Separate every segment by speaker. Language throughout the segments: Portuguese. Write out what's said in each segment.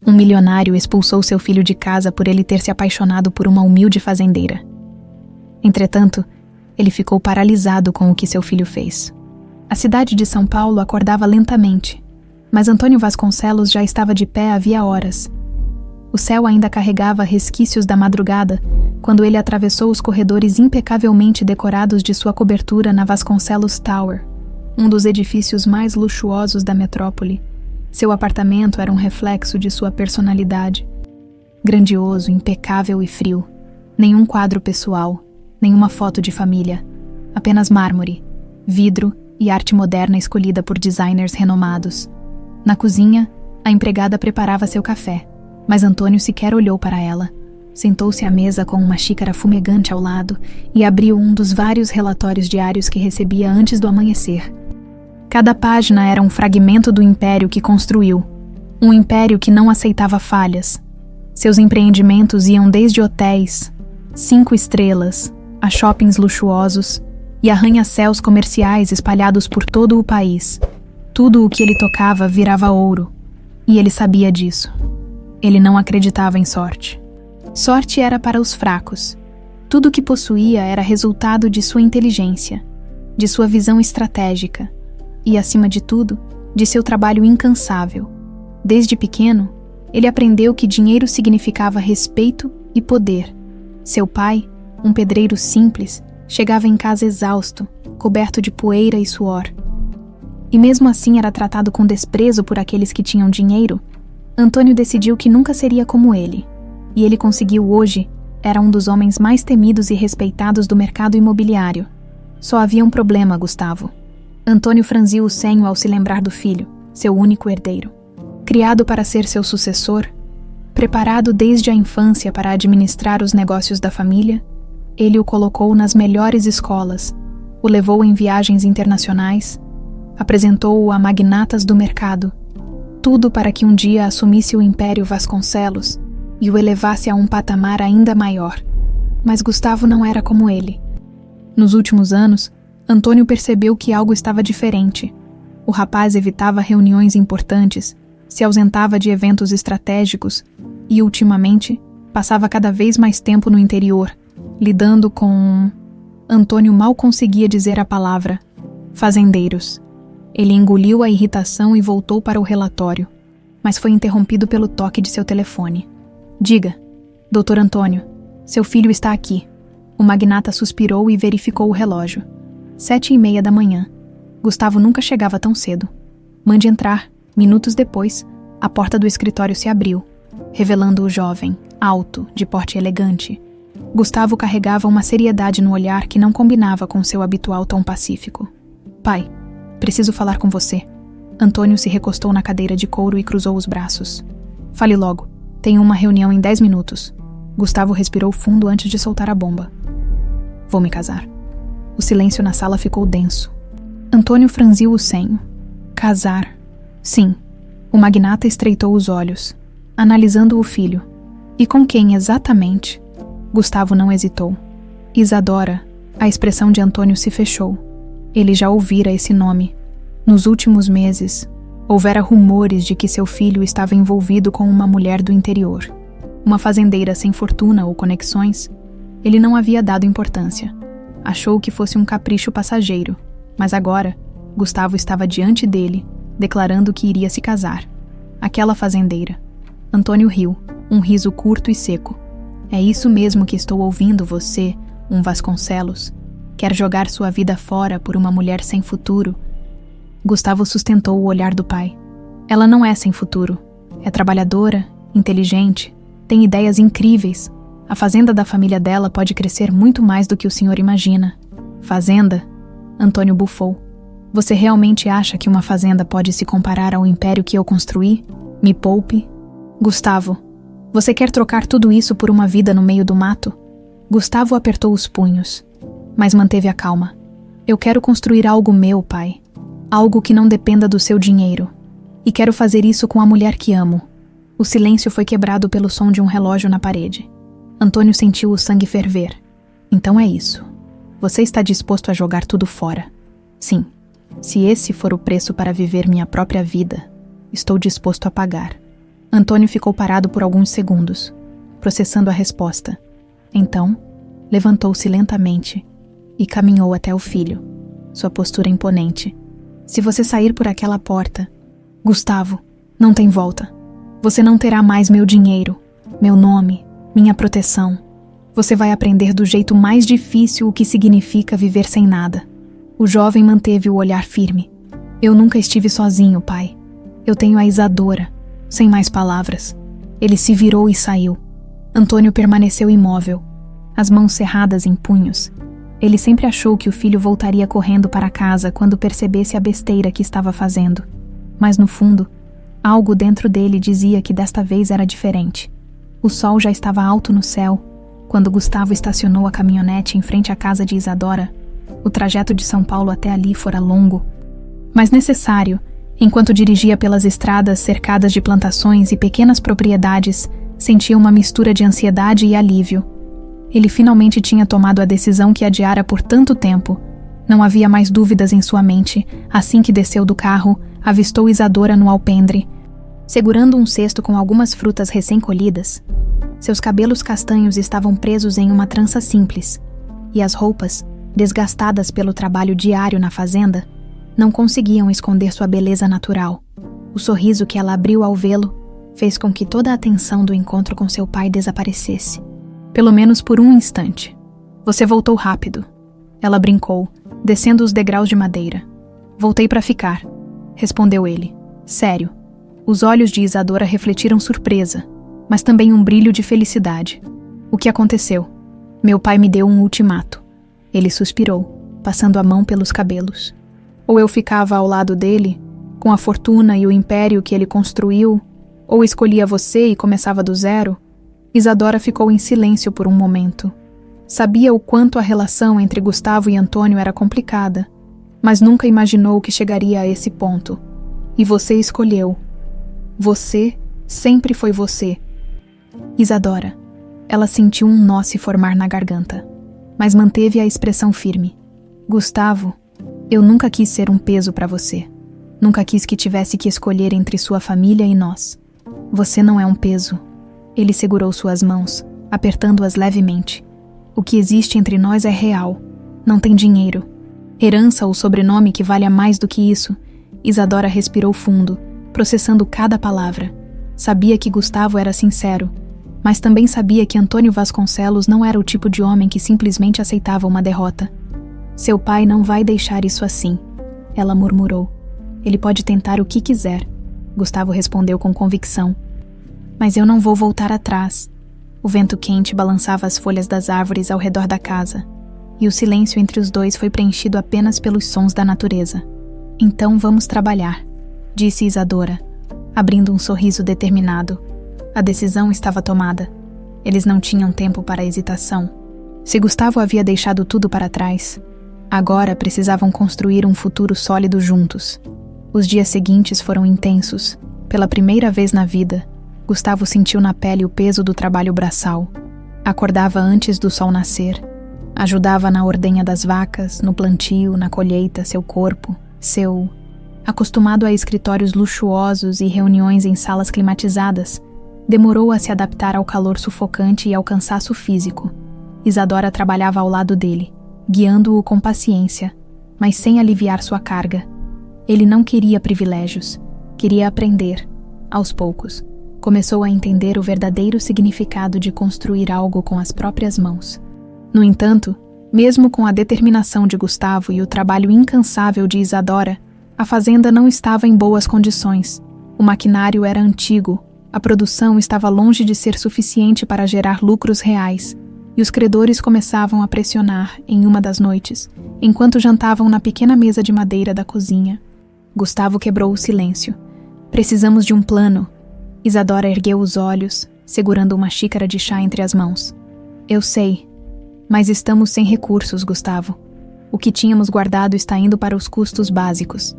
Speaker 1: Um milionário expulsou seu filho de casa por ele ter se apaixonado por uma humilde fazendeira. Entretanto, ele ficou paralisado com o que seu filho fez. A cidade de São Paulo acordava lentamente, mas Antônio Vasconcelos já estava de pé havia horas. O céu ainda carregava resquícios da madrugada quando ele atravessou os corredores impecavelmente decorados de sua cobertura na Vasconcelos Tower, um dos edifícios mais luxuosos da metrópole. Seu apartamento era um reflexo de sua personalidade. Grandioso, impecável e frio. Nenhum quadro pessoal, nenhuma foto de família. Apenas mármore, vidro e arte moderna escolhida por designers renomados. Na cozinha, a empregada preparava seu café, mas Antônio sequer olhou para ela. Sentou-se à mesa com uma xícara fumegante ao lado e abriu um dos vários relatórios diários que recebia antes do amanhecer. Cada página era um fragmento do império que construiu, um império que não aceitava falhas. Seus empreendimentos iam desde hotéis, 5 estrelas, a shoppings luxuosos e arranha-céus comerciais espalhados por todo o país. Tudo o que ele tocava virava ouro, e ele sabia disso. Ele não acreditava em sorte. Sorte era para os fracos. Tudo o que possuía era resultado de sua inteligência, de sua visão estratégica e, acima de tudo, de seu trabalho incansável. Desde pequeno, ele aprendeu que dinheiro significava respeito e poder. Seu pai, um pedreiro simples, chegava em casa exausto, coberto de poeira e suor. E mesmo assim era tratado com desprezo por aqueles que tinham dinheiro. Antônio decidiu que nunca seria como ele. E ele conseguiu hoje, era um dos homens mais temidos e respeitados do mercado imobiliário. Só havia um problema, Gustavo. Antônio franziu o senho ao se lembrar do filho, seu único herdeiro. Criado para ser seu sucessor, preparado desde a infância para administrar os negócios da família, ele o colocou nas melhores escolas, o levou em viagens internacionais, apresentou-o a magnatas do mercado, tudo para que um dia assumisse o Império Vasconcelos e o elevasse a um patamar ainda maior. Mas Gustavo não era como ele. Nos últimos anos, Antônio percebeu que algo estava diferente. O rapaz evitava reuniões importantes, se ausentava de eventos estratégicos e, ultimamente, passava cada vez mais tempo no interior, lidando com... Antônio mal conseguia dizer a palavra. Fazendeiros. Ele engoliu a irritação e voltou para o relatório, mas foi interrompido pelo toque de seu telefone. Diga, Dr. Antônio, seu filho está aqui. O magnata suspirou e verificou o relógio. 7h30 da manhã. Gustavo nunca chegava tão cedo. Mande entrar. Minutos depois, a porta do escritório se abriu, revelando o jovem, alto, de porte elegante. Gustavo carregava uma seriedade no olhar que não combinava com seu habitual tom pacífico. Pai, preciso falar com você. Antônio se recostou na cadeira de couro e cruzou os braços. Fale logo. Tenho uma reunião em 10 minutos. Gustavo respirou fundo antes de soltar a bomba. Vou me casar. O silêncio na sala ficou denso. Antônio franziu o senho. Casar. Sim. O magnata estreitou os olhos, analisando o filho. E com quem exatamente? Gustavo não hesitou. Isadora. A expressão de Antônio se fechou. Ele já ouvira esse nome. Nos últimos meses, houvera rumores de que seu filho estava envolvido com uma mulher do interior. Uma fazendeira sem fortuna ou conexões. Ele não havia dado importância. Achou que fosse um capricho passageiro, mas agora, Gustavo estava diante dele, declarando que iria se casar. Aquela fazendeira. Antônio riu, um riso curto e seco. É isso mesmo que estou ouvindo você, um Vasconcelos. Quer jogar sua vida fora por uma mulher sem futuro? Gustavo sustentou o olhar do pai. Ela não é sem futuro. É trabalhadora, inteligente, tem ideias incríveis. A fazenda da família dela pode crescer muito mais do que o senhor imagina. Fazenda? Antônio bufou. Você realmente acha que uma fazenda pode se comparar ao império que eu construí? Me poupe. Gustavo, você quer trocar tudo isso por uma vida no meio do mato? Gustavo apertou os punhos, mas manteve a calma. Eu quero construir algo meu, pai. Algo que não dependa do seu dinheiro. E quero fazer isso com a mulher que amo. O silêncio foi quebrado pelo som de um relógio na parede. Antônio sentiu o sangue ferver. Então é isso. Você está disposto a jogar tudo fora? Sim. Se esse for o preço para viver minha própria vida, estou disposto a pagar. Antônio ficou parado por alguns segundos, processando a resposta. Então, levantou-se lentamente e caminhou até o filho, sua postura imponente. Se você sair por aquela porta, Gustavo, não tem volta. Você não terá mais meu dinheiro, meu nome, minha proteção. Você vai aprender do jeito mais difícil o que significa viver sem nada. O jovem manteve o olhar firme. Eu nunca estive sozinho, pai. Eu tenho a Isadora. Sem mais palavras. Ele se virou e saiu. Antônio permaneceu imóvel, as mãos cerradas em punhos. Ele sempre achou que o filho voltaria correndo para casa quando percebesse a besteira que estava fazendo. Mas no fundo, algo dentro dele dizia que desta vez era diferente. O sol já estava alto no céu quando Gustavo estacionou a caminhonete em frente à casa de Isadora. O trajeto de São Paulo até ali fora longo, mas necessário. Enquanto dirigia pelas estradas cercadas de plantações e pequenas propriedades, sentia uma mistura de ansiedade e alívio. Ele finalmente tinha tomado a decisão que adiara por tanto tempo. Não havia mais dúvidas em sua mente. Assim que desceu do carro, avistou Isadora no alpendre, segurando um cesto com algumas frutas recém-colhidas. Seus cabelos castanhos estavam presos em uma trança simples, e as roupas, desgastadas pelo trabalho diário na fazenda, não conseguiam esconder sua beleza natural. O sorriso que ela abriu ao vê-lo fez com que toda a atenção do encontro com seu pai desaparecesse. Pelo menos por um instante. Você voltou rápido. Ela brincou, descendo os degraus de madeira. Voltei para ficar, respondeu ele. Sério. Os olhos de Isadora refletiram surpresa, mas também um brilho de felicidade. O que aconteceu? Meu pai me deu um ultimato. Ele suspirou, passando a mão pelos cabelos. Ou eu ficava ao lado dele, com a fortuna e o império que ele construiu, ou escolhia você e começava do zero. Isadora ficou em silêncio por um momento. Sabia o quanto a relação entre Gustavo e Antônio era complicada, mas nunca imaginou que chegaria a esse ponto. E você escolheu. Você sempre foi você. Isadora. Ela sentiu um nó se formar na garganta, mas manteve a expressão firme. Gustavo, eu nunca quis ser um peso para você. Nunca quis que tivesse que escolher entre sua família e nós. Você não é um peso. Ele segurou suas mãos, apertando-as levemente. O que existe entre nós é real. Não tem dinheiro. Herança ou sobrenome que valha mais do que isso. Isadora respirou fundo, processando cada palavra. Sabia que Gustavo era sincero, mas também sabia que Antônio Vasconcelos não era o tipo de homem que simplesmente aceitava uma derrota. Seu pai não vai deixar isso assim, ela murmurou. Ele pode tentar o que quiser, Gustavo respondeu com convicção. Mas eu não vou voltar atrás. O vento quente balançava as folhas das árvores ao redor da casa, e o silêncio entre os dois foi preenchido apenas pelos sons da natureza. Então vamos trabalhar, disse Isadora, abrindo um sorriso determinado. A decisão estava tomada. Eles não tinham tempo para hesitação. Se Gustavo havia deixado tudo para trás, agora precisavam construir um futuro sólido juntos. Os dias seguintes foram intensos. Pela primeira vez na vida, Gustavo sentiu na pele o peso do trabalho braçal. Acordava antes do sol nascer. Ajudava na ordenha das vacas, no plantio, na colheita, seu corpo, acostumado a escritórios luxuosos e reuniões em salas climatizadas, demorou a se adaptar ao calor sufocante e ao cansaço físico. Isadora trabalhava ao lado dele, guiando-o com paciência, mas sem aliviar sua carga. Ele não queria privilégios, queria aprender, aos poucos. Começou a entender o verdadeiro significado de construir algo com as próprias mãos. No entanto, mesmo com a determinação de Gustavo e o trabalho incansável de Isadora, a fazenda não estava em boas condições. O maquinário era antigo, a produção estava longe de ser suficiente para gerar lucros reais, e os credores começavam a pressionar em uma das noites, enquanto jantavam na pequena mesa de madeira da cozinha. Gustavo quebrou o silêncio. Precisamos de um plano. Isadora ergueu os olhos, segurando uma xícara de chá entre as mãos. Eu sei, mas estamos sem recursos, Gustavo. O que tínhamos guardado está indo para os custos básicos.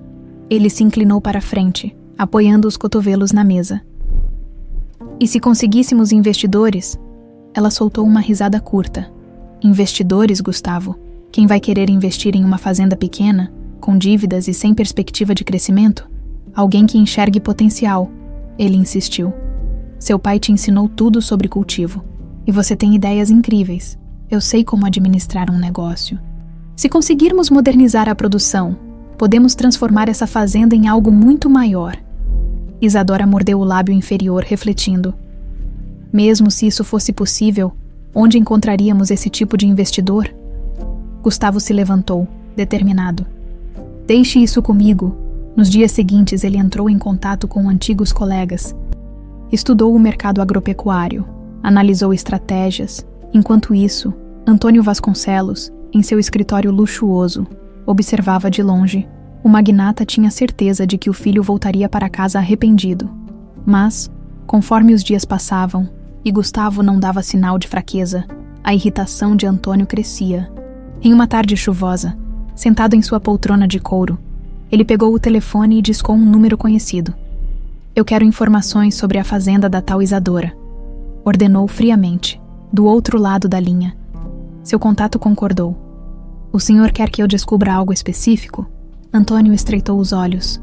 Speaker 1: Ele se inclinou para a frente, apoiando os cotovelos na mesa. E se conseguíssemos investidores? Ela soltou uma risada curta. Investidores, Gustavo? Quem vai querer investir em uma fazenda pequena, com dívidas e sem perspectiva de crescimento? Alguém que enxergue potencial. Ele insistiu. Seu pai te ensinou tudo sobre cultivo. E você tem ideias incríveis. Eu sei como administrar um negócio. Se conseguirmos modernizar a produção, podemos transformar essa fazenda em algo muito maior. Isadora mordeu o lábio inferior, refletindo. Mesmo se isso fosse possível, onde encontraríamos esse tipo de investidor? Gustavo se levantou, determinado. Deixe isso comigo. Nos dias seguintes, ele entrou em contato com antigos colegas. Estudou o mercado agropecuário, analisou estratégias. Enquanto isso, Antônio Vasconcelos, em seu escritório luxuoso, observava de longe. O magnata tinha certeza de que o filho voltaria para casa arrependido. Mas, conforme os dias passavam e Gustavo não dava sinal de fraqueza, a irritação de Antônio crescia. Em uma tarde chuvosa, sentado em sua poltrona de couro, ele pegou o telefone e discou um número conhecido. Eu quero informações sobre a fazenda da tal Isadora, ordenou friamente, do outro lado da linha. Seu contato concordou. O senhor quer que eu descubra algo específico? Antônio estreitou os olhos.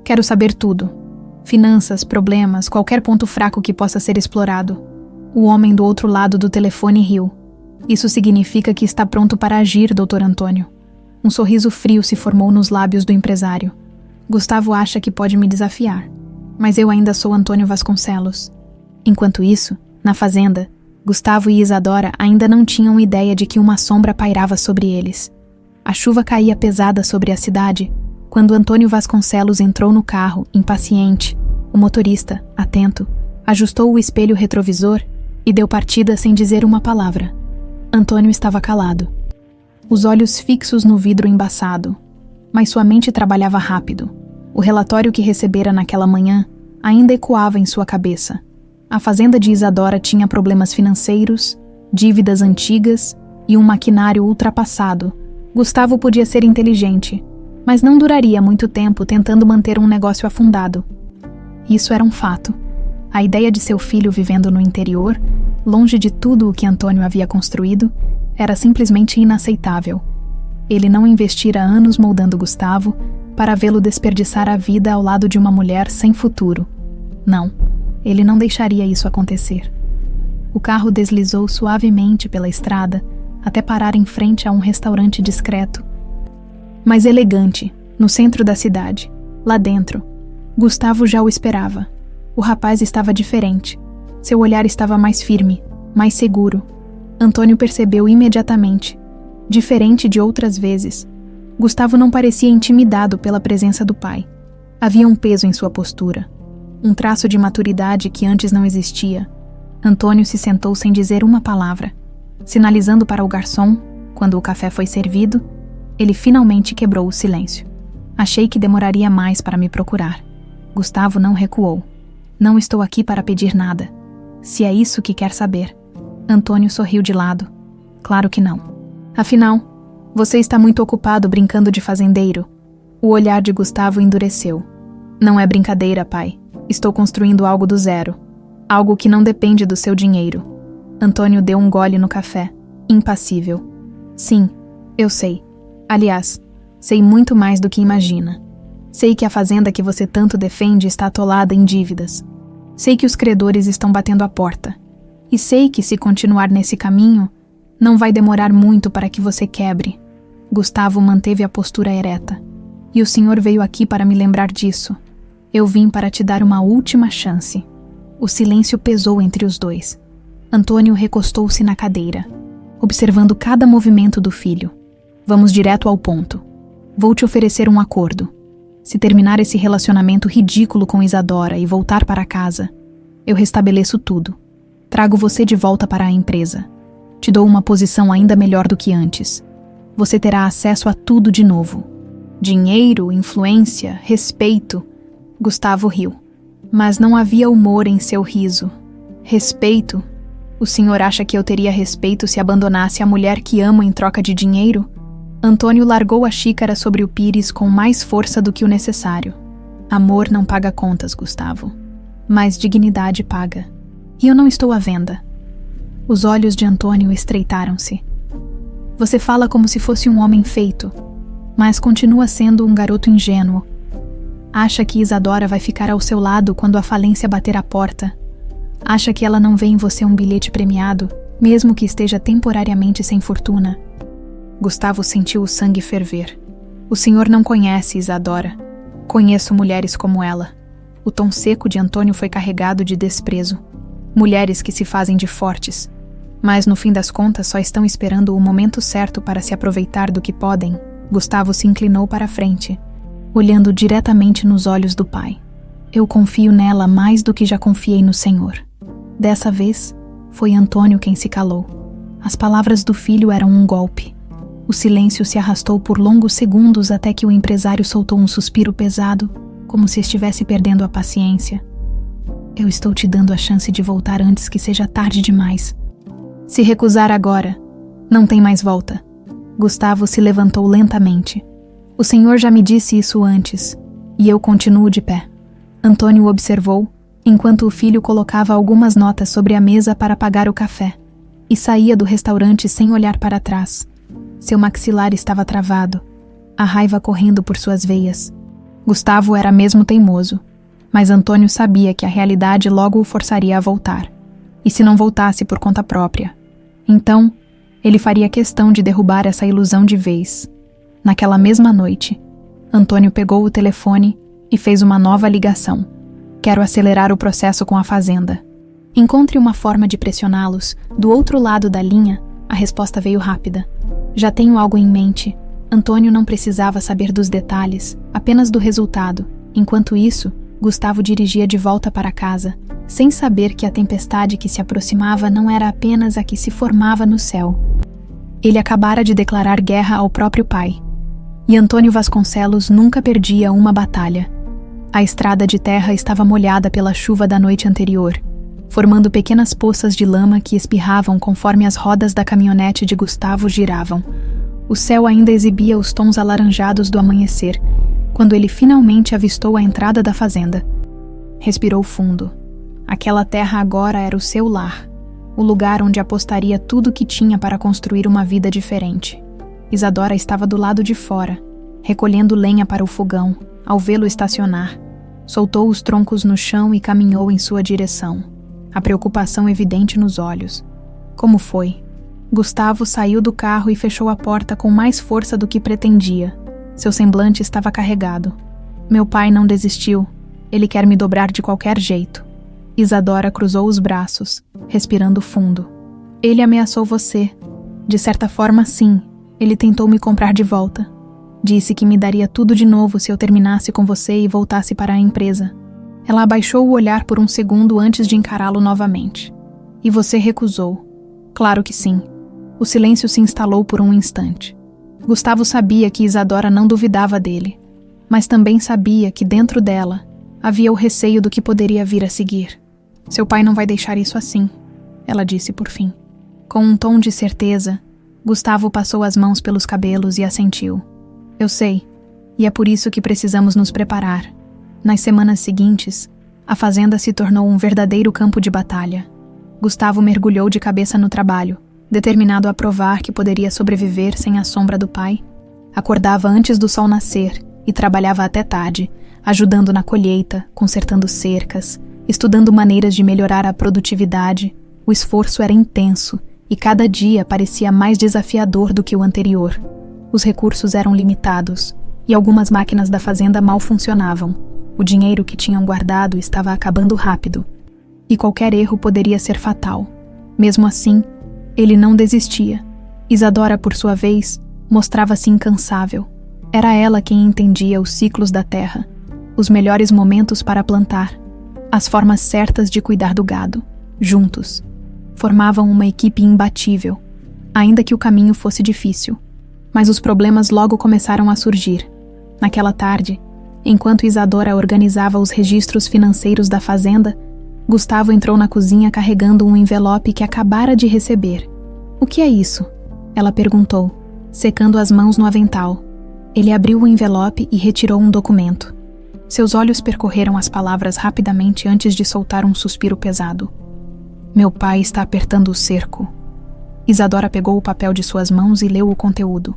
Speaker 1: Quero saber tudo. Finanças, problemas, qualquer ponto fraco que possa ser explorado. O homem do outro lado do telefone riu. Isso significa que está pronto para agir, Dr. Antônio. Um sorriso frio se formou nos lábios do empresário. Gustavo acha que pode me desafiar, mas eu ainda sou Antônio Vasconcelos. Enquanto isso, na fazenda, Gustavo e Isadora ainda não tinham ideia de que uma sombra pairava sobre eles. A chuva caía pesada sobre a cidade, quando Antônio Vasconcelos entrou no carro, impaciente. O motorista, atento, ajustou o espelho retrovisor e deu partida sem dizer uma palavra. Antônio estava calado, os olhos fixos no vidro embaçado, mas sua mente trabalhava rápido. O relatório que recebera naquela manhã ainda ecoava em sua cabeça. A fazenda de Isadora tinha problemas financeiros, dívidas antigas e um maquinário ultrapassado. Gustavo podia ser inteligente, mas não duraria muito tempo tentando manter um negócio afundado. Isso era um fato. A ideia de seu filho vivendo no interior, longe de tudo o que Antônio havia construído, era simplesmente inaceitável. Ele não investira anos moldando Gustavo para vê-lo desperdiçar a vida ao lado de uma mulher sem futuro. Não, ele não deixaria isso acontecer. O carro deslizou suavemente pela estrada até parar em frente a um restaurante discreto, mas elegante, no centro da cidade. Lá dentro, Gustavo já o esperava. O rapaz estava diferente. Seu olhar estava mais firme, mais seguro. Antônio percebeu imediatamente. Diferente de outras vezes, Gustavo não parecia intimidado pela presença do pai. Havia um peso em sua postura, um traço de maturidade que antes não existia. Antônio se sentou sem dizer uma palavra. Sinalizando para o garçom, quando o café foi servido, ele finalmente quebrou o silêncio. Achei que demoraria mais para me procurar. Gustavo não recuou. Não estou aqui para pedir nada. Se é isso que quer saber. Antônio sorriu de lado. Claro que não. Afinal, você está muito ocupado brincando de fazendeiro. O olhar de Gustavo endureceu. Não é brincadeira, pai. Estou construindo algo do zero. Algo que não depende do seu dinheiro. Antônio deu um gole no café, impassível. Sim, eu sei. Aliás, sei muito mais do que imagina. Sei que a fazenda que você tanto defende está atolada em dívidas. Sei que os credores estão batendo a porta. E sei que, se continuar nesse caminho, não vai demorar muito para que você quebre. Gustavo manteve a postura ereta. E o senhor veio aqui para me lembrar disso. Eu vim para te dar uma última chance. O silêncio pesou entre os dois. Antônio recostou-se na cadeira, observando cada movimento do filho. Vamos direto ao ponto. Vou te oferecer um acordo. Se terminar esse relacionamento ridículo com Isadora e voltar para casa, eu restabeleço tudo. Trago você de volta para a empresa. Te dou uma posição ainda melhor do que antes. Você terá acesso a tudo de novo. Dinheiro, influência, respeito. Gustavo riu. Mas não havia humor em seu riso. Respeito? O senhor acha que eu teria respeito se abandonasse a mulher que amo em troca de dinheiro? Antônio largou a xícara sobre o pires com mais força do que o necessário. Amor não paga contas, Gustavo. Mas dignidade paga. E eu não estou à venda. Os olhos de Antônio estreitaram-se. Você fala como se fosse um homem feito, mas continua sendo um garoto ingênuo. Acha que Isadora vai ficar ao seu lado quando a falência bater à porta. Acha que ela não vê em você um bilhete premiado, mesmo que esteja temporariamente sem fortuna? Gustavo sentiu o sangue ferver. O senhor não conhece Isadora. Conheço mulheres como ela. O tom seco de Antônio foi carregado de desprezo. Mulheres que se fazem de fortes, mas no fim das contas só estão esperando o momento certo para se aproveitar do que podem. Gustavo se inclinou para a frente, olhando diretamente nos olhos do pai. Eu confio nela mais do que já confiei no Senhor. Dessa vez, foi Antônio quem se calou. As palavras do filho eram um golpe. O silêncio se arrastou por longos segundos até que o empresário soltou um suspiro pesado, como se estivesse perdendo a paciência. Eu estou te dando a chance de voltar antes que seja tarde demais. Se recusar agora, não tem mais volta. Gustavo se levantou lentamente. O senhor já me disse isso antes, e eu continuo de pé. Antônio observou, enquanto o filho colocava algumas notas sobre a mesa para pagar o café, e saía do restaurante sem olhar para trás. Seu maxilar estava travado, a raiva correndo por suas veias. Gustavo era mesmo teimoso, mas Antônio sabia que a realidade logo o forçaria a voltar. E se não voltasse por conta própria? Então, ele faria questão de derrubar essa ilusão de vez. Naquela mesma noite, Antônio pegou o telefone e fez uma nova ligação. Quero acelerar o processo com a fazenda. Encontre uma forma de pressioná-los. Do outro lado da linha, a resposta veio rápida. Já tenho algo em mente. Antônio não precisava saber dos detalhes, apenas do resultado. Enquanto isso, Gustavo dirigia de volta para casa, sem saber que a tempestade que se aproximava não era apenas a que se formava no céu. Ele acabara de declarar guerra ao próprio pai. E Antônio Vasconcelos nunca perdia uma batalha. A estrada de terra estava molhada pela chuva da noite anterior, formando pequenas poças de lama que espirravam conforme as rodas da caminhonete de Gustavo giravam. O céu ainda exibia os tons alaranjados do amanhecer, quando ele finalmente avistou a entrada da fazenda. Respirou fundo. Aquela terra agora era o seu lar, o lugar onde apostaria tudo o que tinha para construir uma vida diferente. Isadora estava do lado de fora, recolhendo lenha para o fogão. Ao vê-lo estacionar, soltou os troncos no chão e caminhou em sua direção, a preocupação evidente nos olhos. Como foi? Gustavo saiu do carro e fechou a porta com mais força do que pretendia. Seu semblante estava carregado. Meu pai não desistiu. Ele quer me dobrar de qualquer jeito. Isadora cruzou os braços, respirando fundo. Ele ameaçou você. De certa forma, sim. Ele tentou me comprar de volta. Disse que me daria tudo de novo se eu terminasse com você e voltasse para a empresa. Ela abaixou o olhar por um segundo antes de encará-lo novamente. E você recusou. Claro que sim. O silêncio se instalou por um instante. Gustavo sabia que Isadora não duvidava dele, mas também sabia que dentro dela havia o receio do que poderia vir a seguir. Seu pai não vai deixar isso assim, ela disse por fim. Com um tom de certeza, Gustavo passou as mãos pelos cabelos e assentiu. Eu sei, e é por isso que precisamos nos preparar. Nas semanas seguintes, a fazenda se tornou um verdadeiro campo de batalha. Gustavo mergulhou de cabeça no trabalho, determinado a provar que poderia sobreviver sem a sombra do pai. Acordava antes do sol nascer e trabalhava até tarde, ajudando na colheita, consertando cercas, estudando maneiras de melhorar a produtividade. O esforço era intenso e cada dia parecia mais desafiador do que o anterior. Os recursos eram limitados e algumas máquinas da fazenda mal funcionavam. O dinheiro que tinham guardado estava acabando rápido e qualquer erro poderia ser fatal. Mesmo assim, ele não desistia. Isadora, por sua vez, mostrava-se incansável. Era ela quem entendia os ciclos da terra, os melhores momentos para plantar, as formas certas de cuidar do gado. Juntos, formavam uma equipe imbatível, ainda que o caminho fosse difícil. Mas os problemas logo começaram a surgir. Naquela tarde, enquanto Isadora organizava os registros financeiros da fazenda, Gustavo entrou na cozinha carregando um envelope que acabara de receber. O que é isso? Ela perguntou, secando as mãos no avental. Ele abriu o envelope e retirou um documento. Seus olhos percorreram as palavras rapidamente antes de soltar um suspiro pesado. Meu pai está apertando o cerco. Isadora pegou o papel de suas mãos e leu o conteúdo.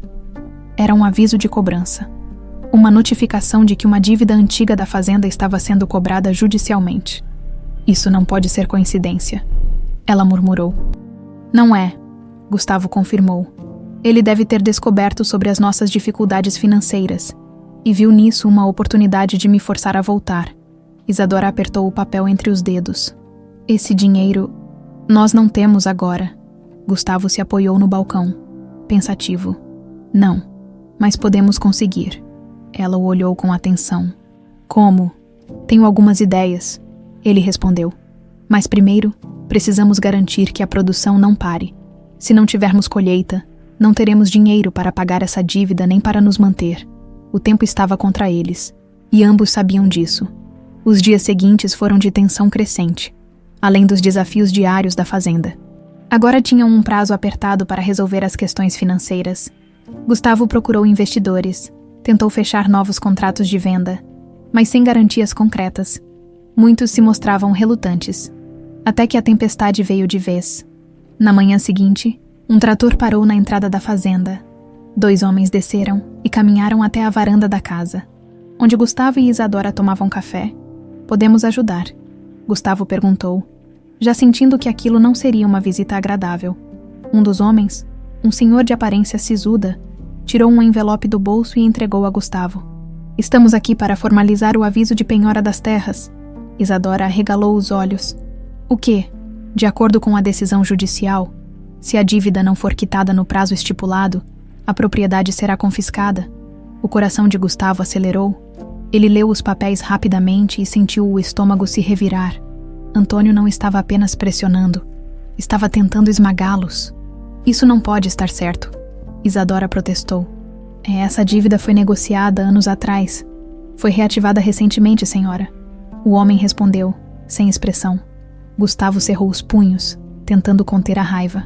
Speaker 1: Era um aviso de cobrança. Uma notificação de que uma dívida antiga da fazenda estava sendo cobrada judicialmente. Isso não pode ser coincidência, ela murmurou. Não é, Gustavo confirmou. Ele deve ter descoberto sobre as nossas dificuldades financeiras e viu nisso uma oportunidade de me forçar a voltar. Isadora apertou o papel entre os dedos. Esse dinheiro nós não temos agora. Gustavo se apoiou no balcão, pensativo. Não, mas podemos conseguir. Ela o olhou com atenção. Como? Tenho algumas ideias, ele respondeu. Mas primeiro, precisamos garantir que a produção não pare. Se não tivermos colheita, não teremos dinheiro para pagar essa dívida nem para nos manter. O tempo estava contra eles, e ambos sabiam disso. Os dias seguintes foram de tensão crescente, além dos desafios diários da fazenda. Agora tinham um prazo apertado para resolver as questões financeiras. Gustavo procurou investidores, tentou fechar novos contratos de venda, mas sem garantias concretas. Muitos se mostravam relutantes, até que a tempestade veio de vez. Na manhã seguinte, um trator parou na entrada da fazenda. 2 homens desceram e caminharam até a varanda da casa, onde Gustavo e Isadora tomavam café. Podemos ajudar? Gustavo perguntou, já sentindo que aquilo não seria uma visita agradável. Um dos homens, um senhor de aparência sisuda, tirou um envelope do bolso e entregou a Gustavo. Estamos aqui para formalizar o aviso de penhora das terras. Isadora arregalou os olhos. O quê? De acordo com a decisão judicial, se a dívida não for quitada no prazo estipulado, a propriedade será confiscada. O coração de Gustavo acelerou. Ele leu os papéis rapidamente e sentiu o estômago se revirar. Antônio não estava apenas pressionando, estava tentando esmagá-los. Isso não pode estar certo, Isadora protestou. Essa dívida foi negociada anos atrás. Foi reativada recentemente, senhora. O homem respondeu, sem expressão. Gustavo cerrou os punhos, tentando conter a raiva.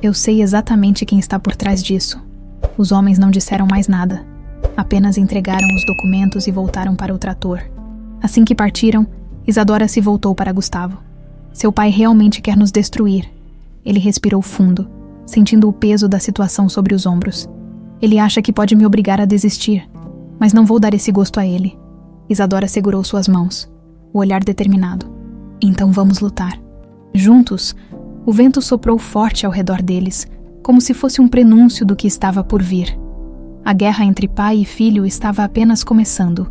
Speaker 1: Eu sei exatamente quem está por trás disso. Os homens não disseram mais nada. Apenas entregaram os documentos e voltaram para o trator. Assim que partiram, Isadora se voltou para Gustavo. Seu pai realmente quer nos destruir. Ele respirou fundo, sentindo o peso da situação sobre os ombros. Ele acha que pode me obrigar a desistir, mas não vou dar esse gosto a ele. Isadora segurou suas mãos, o olhar determinado. Então vamos lutar. Juntos, o vento soprou forte ao redor deles, como se fosse um prenúncio do que estava por vir. A guerra entre pai e filho estava apenas começando.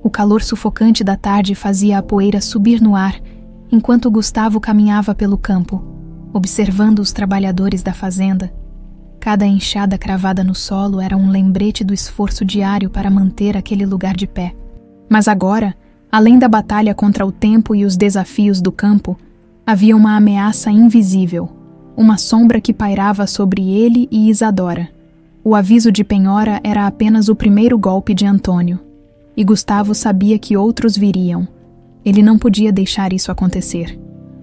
Speaker 1: O calor sufocante da tarde fazia a poeira subir no ar, enquanto Gustavo caminhava pelo campo, observando os trabalhadores da fazenda. Cada enxada cravada no solo era um lembrete do esforço diário para manter aquele lugar de pé. Mas agora, além da batalha contra o tempo e os desafios do campo, havia uma ameaça invisível, uma sombra que pairava sobre ele e Isadora. O aviso de penhora era apenas o primeiro golpe de Antônio, e Gustavo sabia que outros viriam. Ele não podia deixar isso acontecer.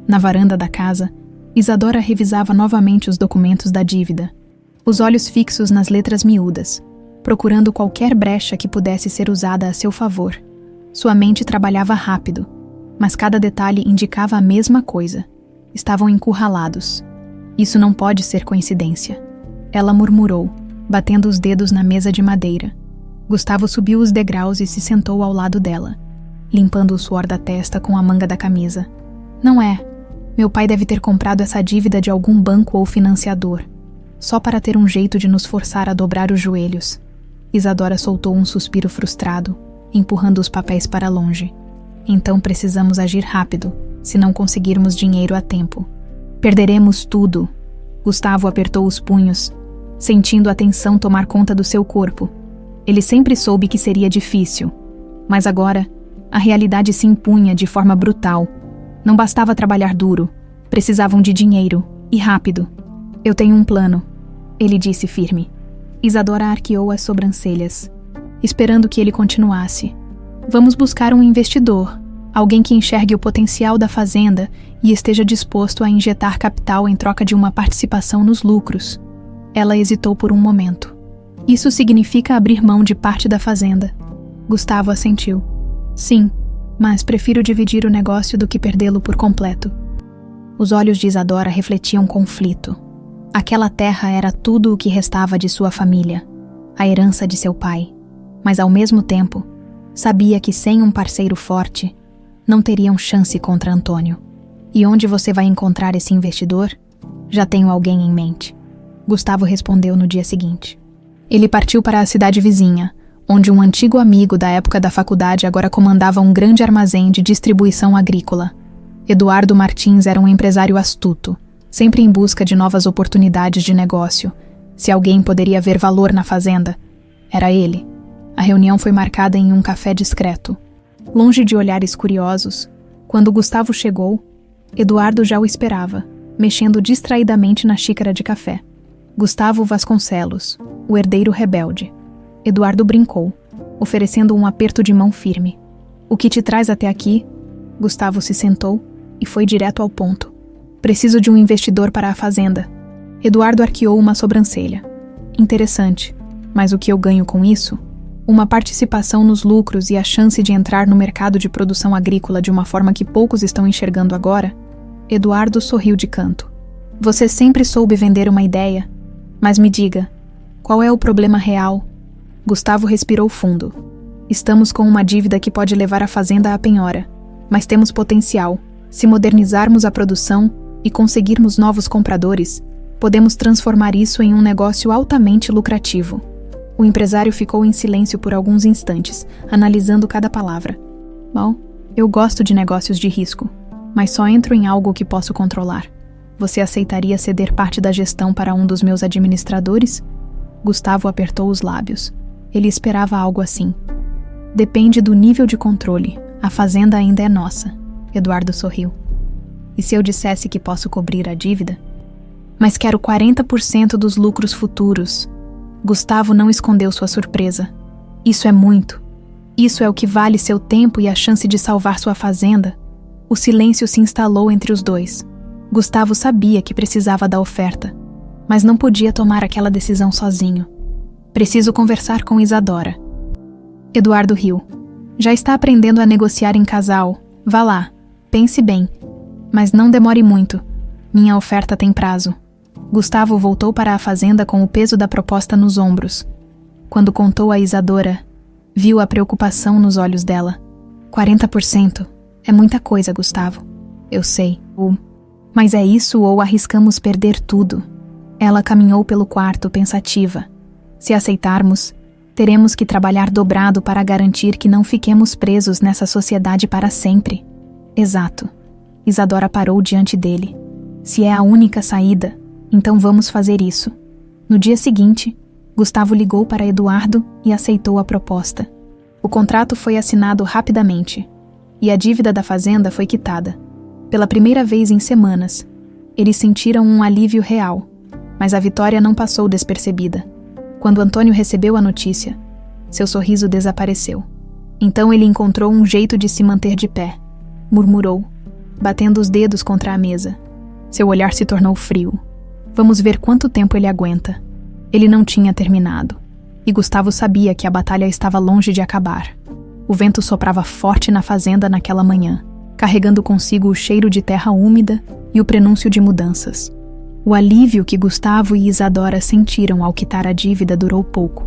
Speaker 1: Na varanda da casa, Isadora revisava novamente os documentos da dívida, os olhos fixos nas letras miúdas, procurando qualquer brecha que pudesse ser usada a seu favor. Sua mente trabalhava rápido, mas cada detalhe indicava a mesma coisa. Estavam encurralados. Isso não pode ser coincidência. Ela murmurou, batendo os dedos na mesa de madeira. Gustavo subiu os degraus e se sentou ao lado dela, limpando o suor da testa com a manga da camisa. Não é. Meu pai deve ter comprado essa dívida de algum banco ou financiador, só para ter um jeito de nos forçar a dobrar os joelhos. Isadora soltou um suspiro frustrado, empurrando os papéis para longe. Então precisamos agir rápido, se não conseguirmos dinheiro a tempo. Perderemos tudo. Gustavo apertou os punhos, sentindo a tensão tomar conta do seu corpo. Ele sempre soube que seria difícil, mas agora a realidade se impunha de forma brutal. Não bastava trabalhar duro, precisavam de dinheiro, e rápido. Eu tenho um plano, ele disse firme. Isadora arqueou as sobrancelhas, esperando que ele continuasse. Vamos buscar um investidor, alguém que enxergue o potencial da fazenda e esteja disposto a injetar capital em troca de uma participação nos lucros. Ela hesitou por um momento. Isso significa abrir mão de parte da fazenda. Gustavo assentiu. Sim, mas prefiro dividir o negócio do que perdê-lo por completo. Os olhos de Isadora refletiam conflito. Aquela terra era tudo o que restava de sua família, a herança de seu pai. Mas ao mesmo tempo, sabia que sem um parceiro forte, não teriam chance contra Antônio. E onde você vai encontrar esse investidor? Já tenho alguém em mente. Gustavo respondeu no dia seguinte. Ele partiu para a cidade vizinha, onde um antigo amigo da época da faculdade agora comandava um grande armazém de distribuição agrícola. Eduardo Martins era um empresário astuto, sempre em busca de novas oportunidades de negócio. Se alguém poderia ver valor na fazenda, era ele. A reunião foi marcada em um café discreto. Longe de olhares curiosos, quando Gustavo chegou, Eduardo já o esperava, mexendo distraidamente na xícara de café. Gustavo Vasconcelos, o herdeiro rebelde. Eduardo brincou, oferecendo um aperto de mão firme. O que te traz até aqui? Gustavo se sentou e foi direto ao ponto. Preciso de um investidor para a fazenda. Eduardo arqueou uma sobrancelha. Interessante, mas o que eu ganho com isso? Uma participação nos lucros e a chance de entrar no mercado de produção agrícola de uma forma que poucos estão enxergando agora? Eduardo sorriu de canto. Você sempre soube vender uma ideia, mas me diga, qual é o problema real? Gustavo respirou fundo. Estamos com uma dívida que pode levar a fazenda à penhora, mas temos potencial. Se modernizarmos a produção e conseguirmos novos compradores, podemos transformar isso em um negócio altamente lucrativo. O empresário ficou em silêncio por alguns instantes, analisando cada palavra. Bom, eu gosto de negócios de risco, mas só entro em algo que posso controlar. Você aceitaria ceder parte da gestão para um dos meus administradores? Gustavo apertou os lábios. Ele esperava algo assim. Depende do nível de controle. A fazenda ainda é nossa. Eduardo sorriu. E se eu dissesse que posso cobrir a dívida? Mas quero 40% dos lucros futuros. Gustavo não escondeu sua surpresa. Isso é muito. Isso é o que vale seu tempo e a chance de salvar sua fazenda. O silêncio se instalou entre os dois. Gustavo sabia que precisava da oferta, mas não podia tomar aquela decisão sozinho. Preciso conversar com Isadora. Eduardo riu. Já está aprendendo a negociar em casal. Vá lá, pense bem. Mas não demore muito. Minha oferta tem prazo. Gustavo voltou para a fazenda com o peso da proposta nos ombros. Quando contou a Isadora, viu a preocupação nos olhos dela. 40%. É muita coisa, Gustavo. Eu sei. Mas é isso ou arriscamos perder tudo? Ela caminhou pelo quarto pensativa. Se aceitarmos, teremos que trabalhar dobrado para garantir que não fiquemos presos nessa sociedade para sempre. Exato. Isadora parou diante dele. Se é a única saída, então vamos fazer isso. No dia seguinte, Gustavo ligou para Eduardo e aceitou a proposta. O contrato foi assinado rapidamente, e a dívida da fazenda foi quitada. Pela primeira vez em semanas, eles sentiram um alívio real, mas a vitória não passou despercebida. Quando Antônio recebeu a notícia, seu sorriso desapareceu. Então ele encontrou um jeito de se manter de pé. Murmurou, batendo os dedos contra a mesa. Seu olhar se tornou frio. Vamos ver quanto tempo ele aguenta. Ele não tinha terminado, e Gustavo sabia que a batalha estava longe de acabar. O vento soprava forte na fazenda naquela manhã, carregando consigo o cheiro de terra úmida e o prenúncio de mudanças. O alívio que Gustavo e Isadora sentiram ao quitar a dívida durou pouco.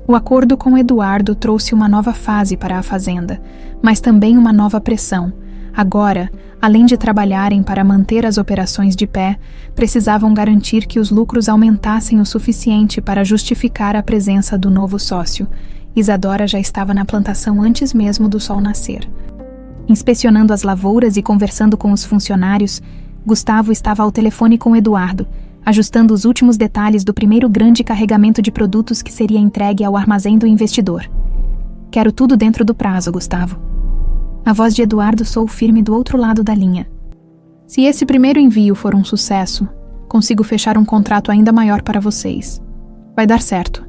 Speaker 1: O acordo com Eduardo trouxe uma nova fase para a fazenda, mas também uma nova pressão. Agora, além de trabalharem para manter as operações de pé, precisavam garantir que os lucros aumentassem o suficiente para justificar a presença do novo sócio. Isadora já estava na plantação antes mesmo do sol nascer. Inspecionando as lavouras e conversando com os funcionários, Gustavo estava ao telefone com Eduardo, ajustando os últimos detalhes do primeiro grande carregamento de produtos que seria entregue ao armazém do investidor. Quero tudo dentro do prazo, Gustavo. A voz de Eduardo soou firme do outro lado da linha. Se esse primeiro envio for um sucesso, consigo fechar um contrato ainda maior para vocês. Vai dar certo,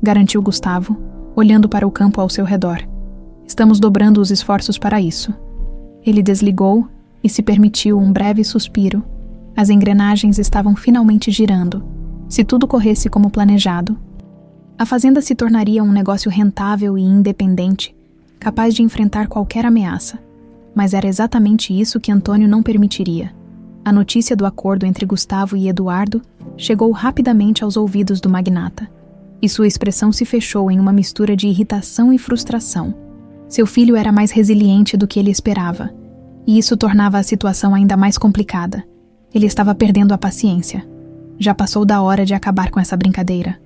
Speaker 1: garantiu Gustavo, olhando para o campo ao seu redor. Estamos dobrando os esforços para isso. Ele desligou e se permitiu um breve suspiro. As engrenagens estavam finalmente girando. Se tudo corresse como planejado, a fazenda se tornaria um negócio rentável e independente, capaz de enfrentar qualquer ameaça. Mas era exatamente isso que Antônio não permitiria. A notícia do acordo entre Gustavo e Eduardo chegou rapidamente aos ouvidos do magnata, e sua expressão se fechou em uma mistura de irritação e frustração. Seu filho era mais resiliente do que ele esperava, e isso tornava a situação ainda mais complicada. Ele estava perdendo a paciência. Já passou da hora de acabar com essa brincadeira,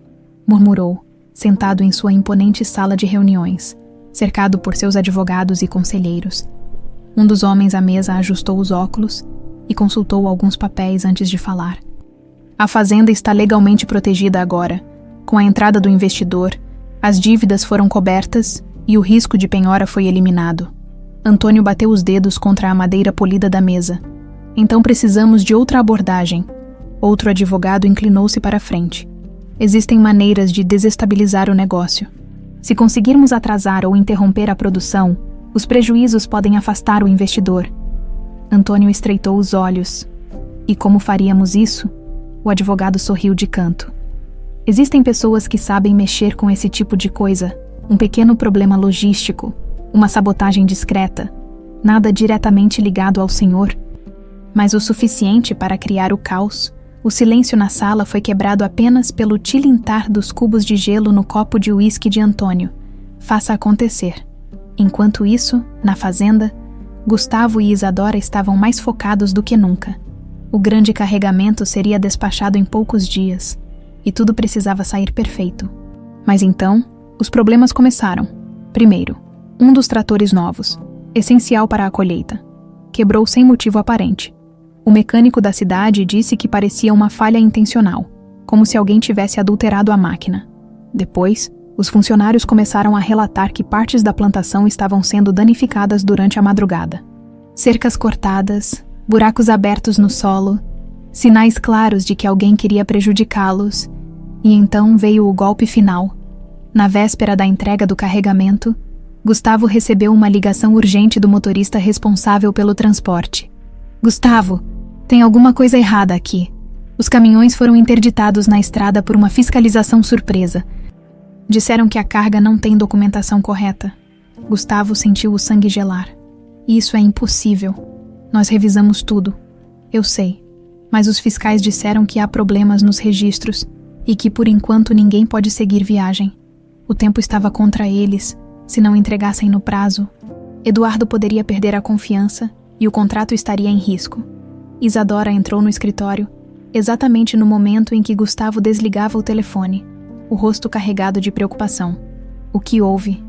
Speaker 1: murmurou, sentado em sua imponente sala de reuniões, cercado por seus advogados e conselheiros. Um dos homens à mesa ajustou os óculos e consultou alguns papéis antes de falar. A fazenda está legalmente protegida agora. Com a entrada do investidor, as dívidas foram cobertas e o risco de penhora foi eliminado. Antônio bateu os dedos contra a madeira polida da mesa. Então precisamos de outra abordagem. Outro advogado inclinou-se para a frente. Existem maneiras de desestabilizar o negócio. Se conseguirmos atrasar ou interromper a produção, os prejuízos podem afastar o investidor. Antônio estreitou os olhos. E como faríamos isso? O advogado sorriu de canto. Existem pessoas que sabem mexer com esse tipo de coisa. Um pequeno problema logístico, uma sabotagem discreta, nada diretamente ligado ao senhor, mas o suficiente para criar o caos. O silêncio na sala foi quebrado apenas pelo tilintar dos cubos de gelo no copo de uísque de Antônio. Faça acontecer. Enquanto isso, na fazenda, Gustavo e Isadora estavam mais focados do que nunca. O grande carregamento seria despachado em poucos dias, e tudo precisava sair perfeito. Mas então, os problemas começaram. Primeiro, um dos tratores novos, essencial para a colheita, quebrou sem motivo aparente. O mecânico da cidade disse que parecia uma falha intencional, como se alguém tivesse adulterado a máquina. Depois, os funcionários começaram a relatar que partes da plantação estavam sendo danificadas durante a madrugada. Cercas cortadas, buracos abertos no solo, sinais claros de que alguém queria prejudicá-los, e então veio o golpe final. Na véspera da entrega do carregamento, Gustavo recebeu uma ligação urgente do motorista responsável pelo transporte. Gustavo, tem alguma coisa errada aqui. Os caminhões foram interditados na estrada por uma fiscalização surpresa. Disseram que a carga não tem documentação correta. Gustavo sentiu o sangue gelar. Isso é impossível. Nós revisamos tudo. Eu sei. Mas os fiscais disseram que há problemas nos registros e que por enquanto ninguém pode seguir viagem. O tempo estava contra eles. Se não entregassem no prazo, Eduardo poderia perder a confiança e o contrato estaria em risco. Isadora entrou no escritório, exatamente no momento em que Gustavo desligava o telefone, o rosto carregado de preocupação. O que houve?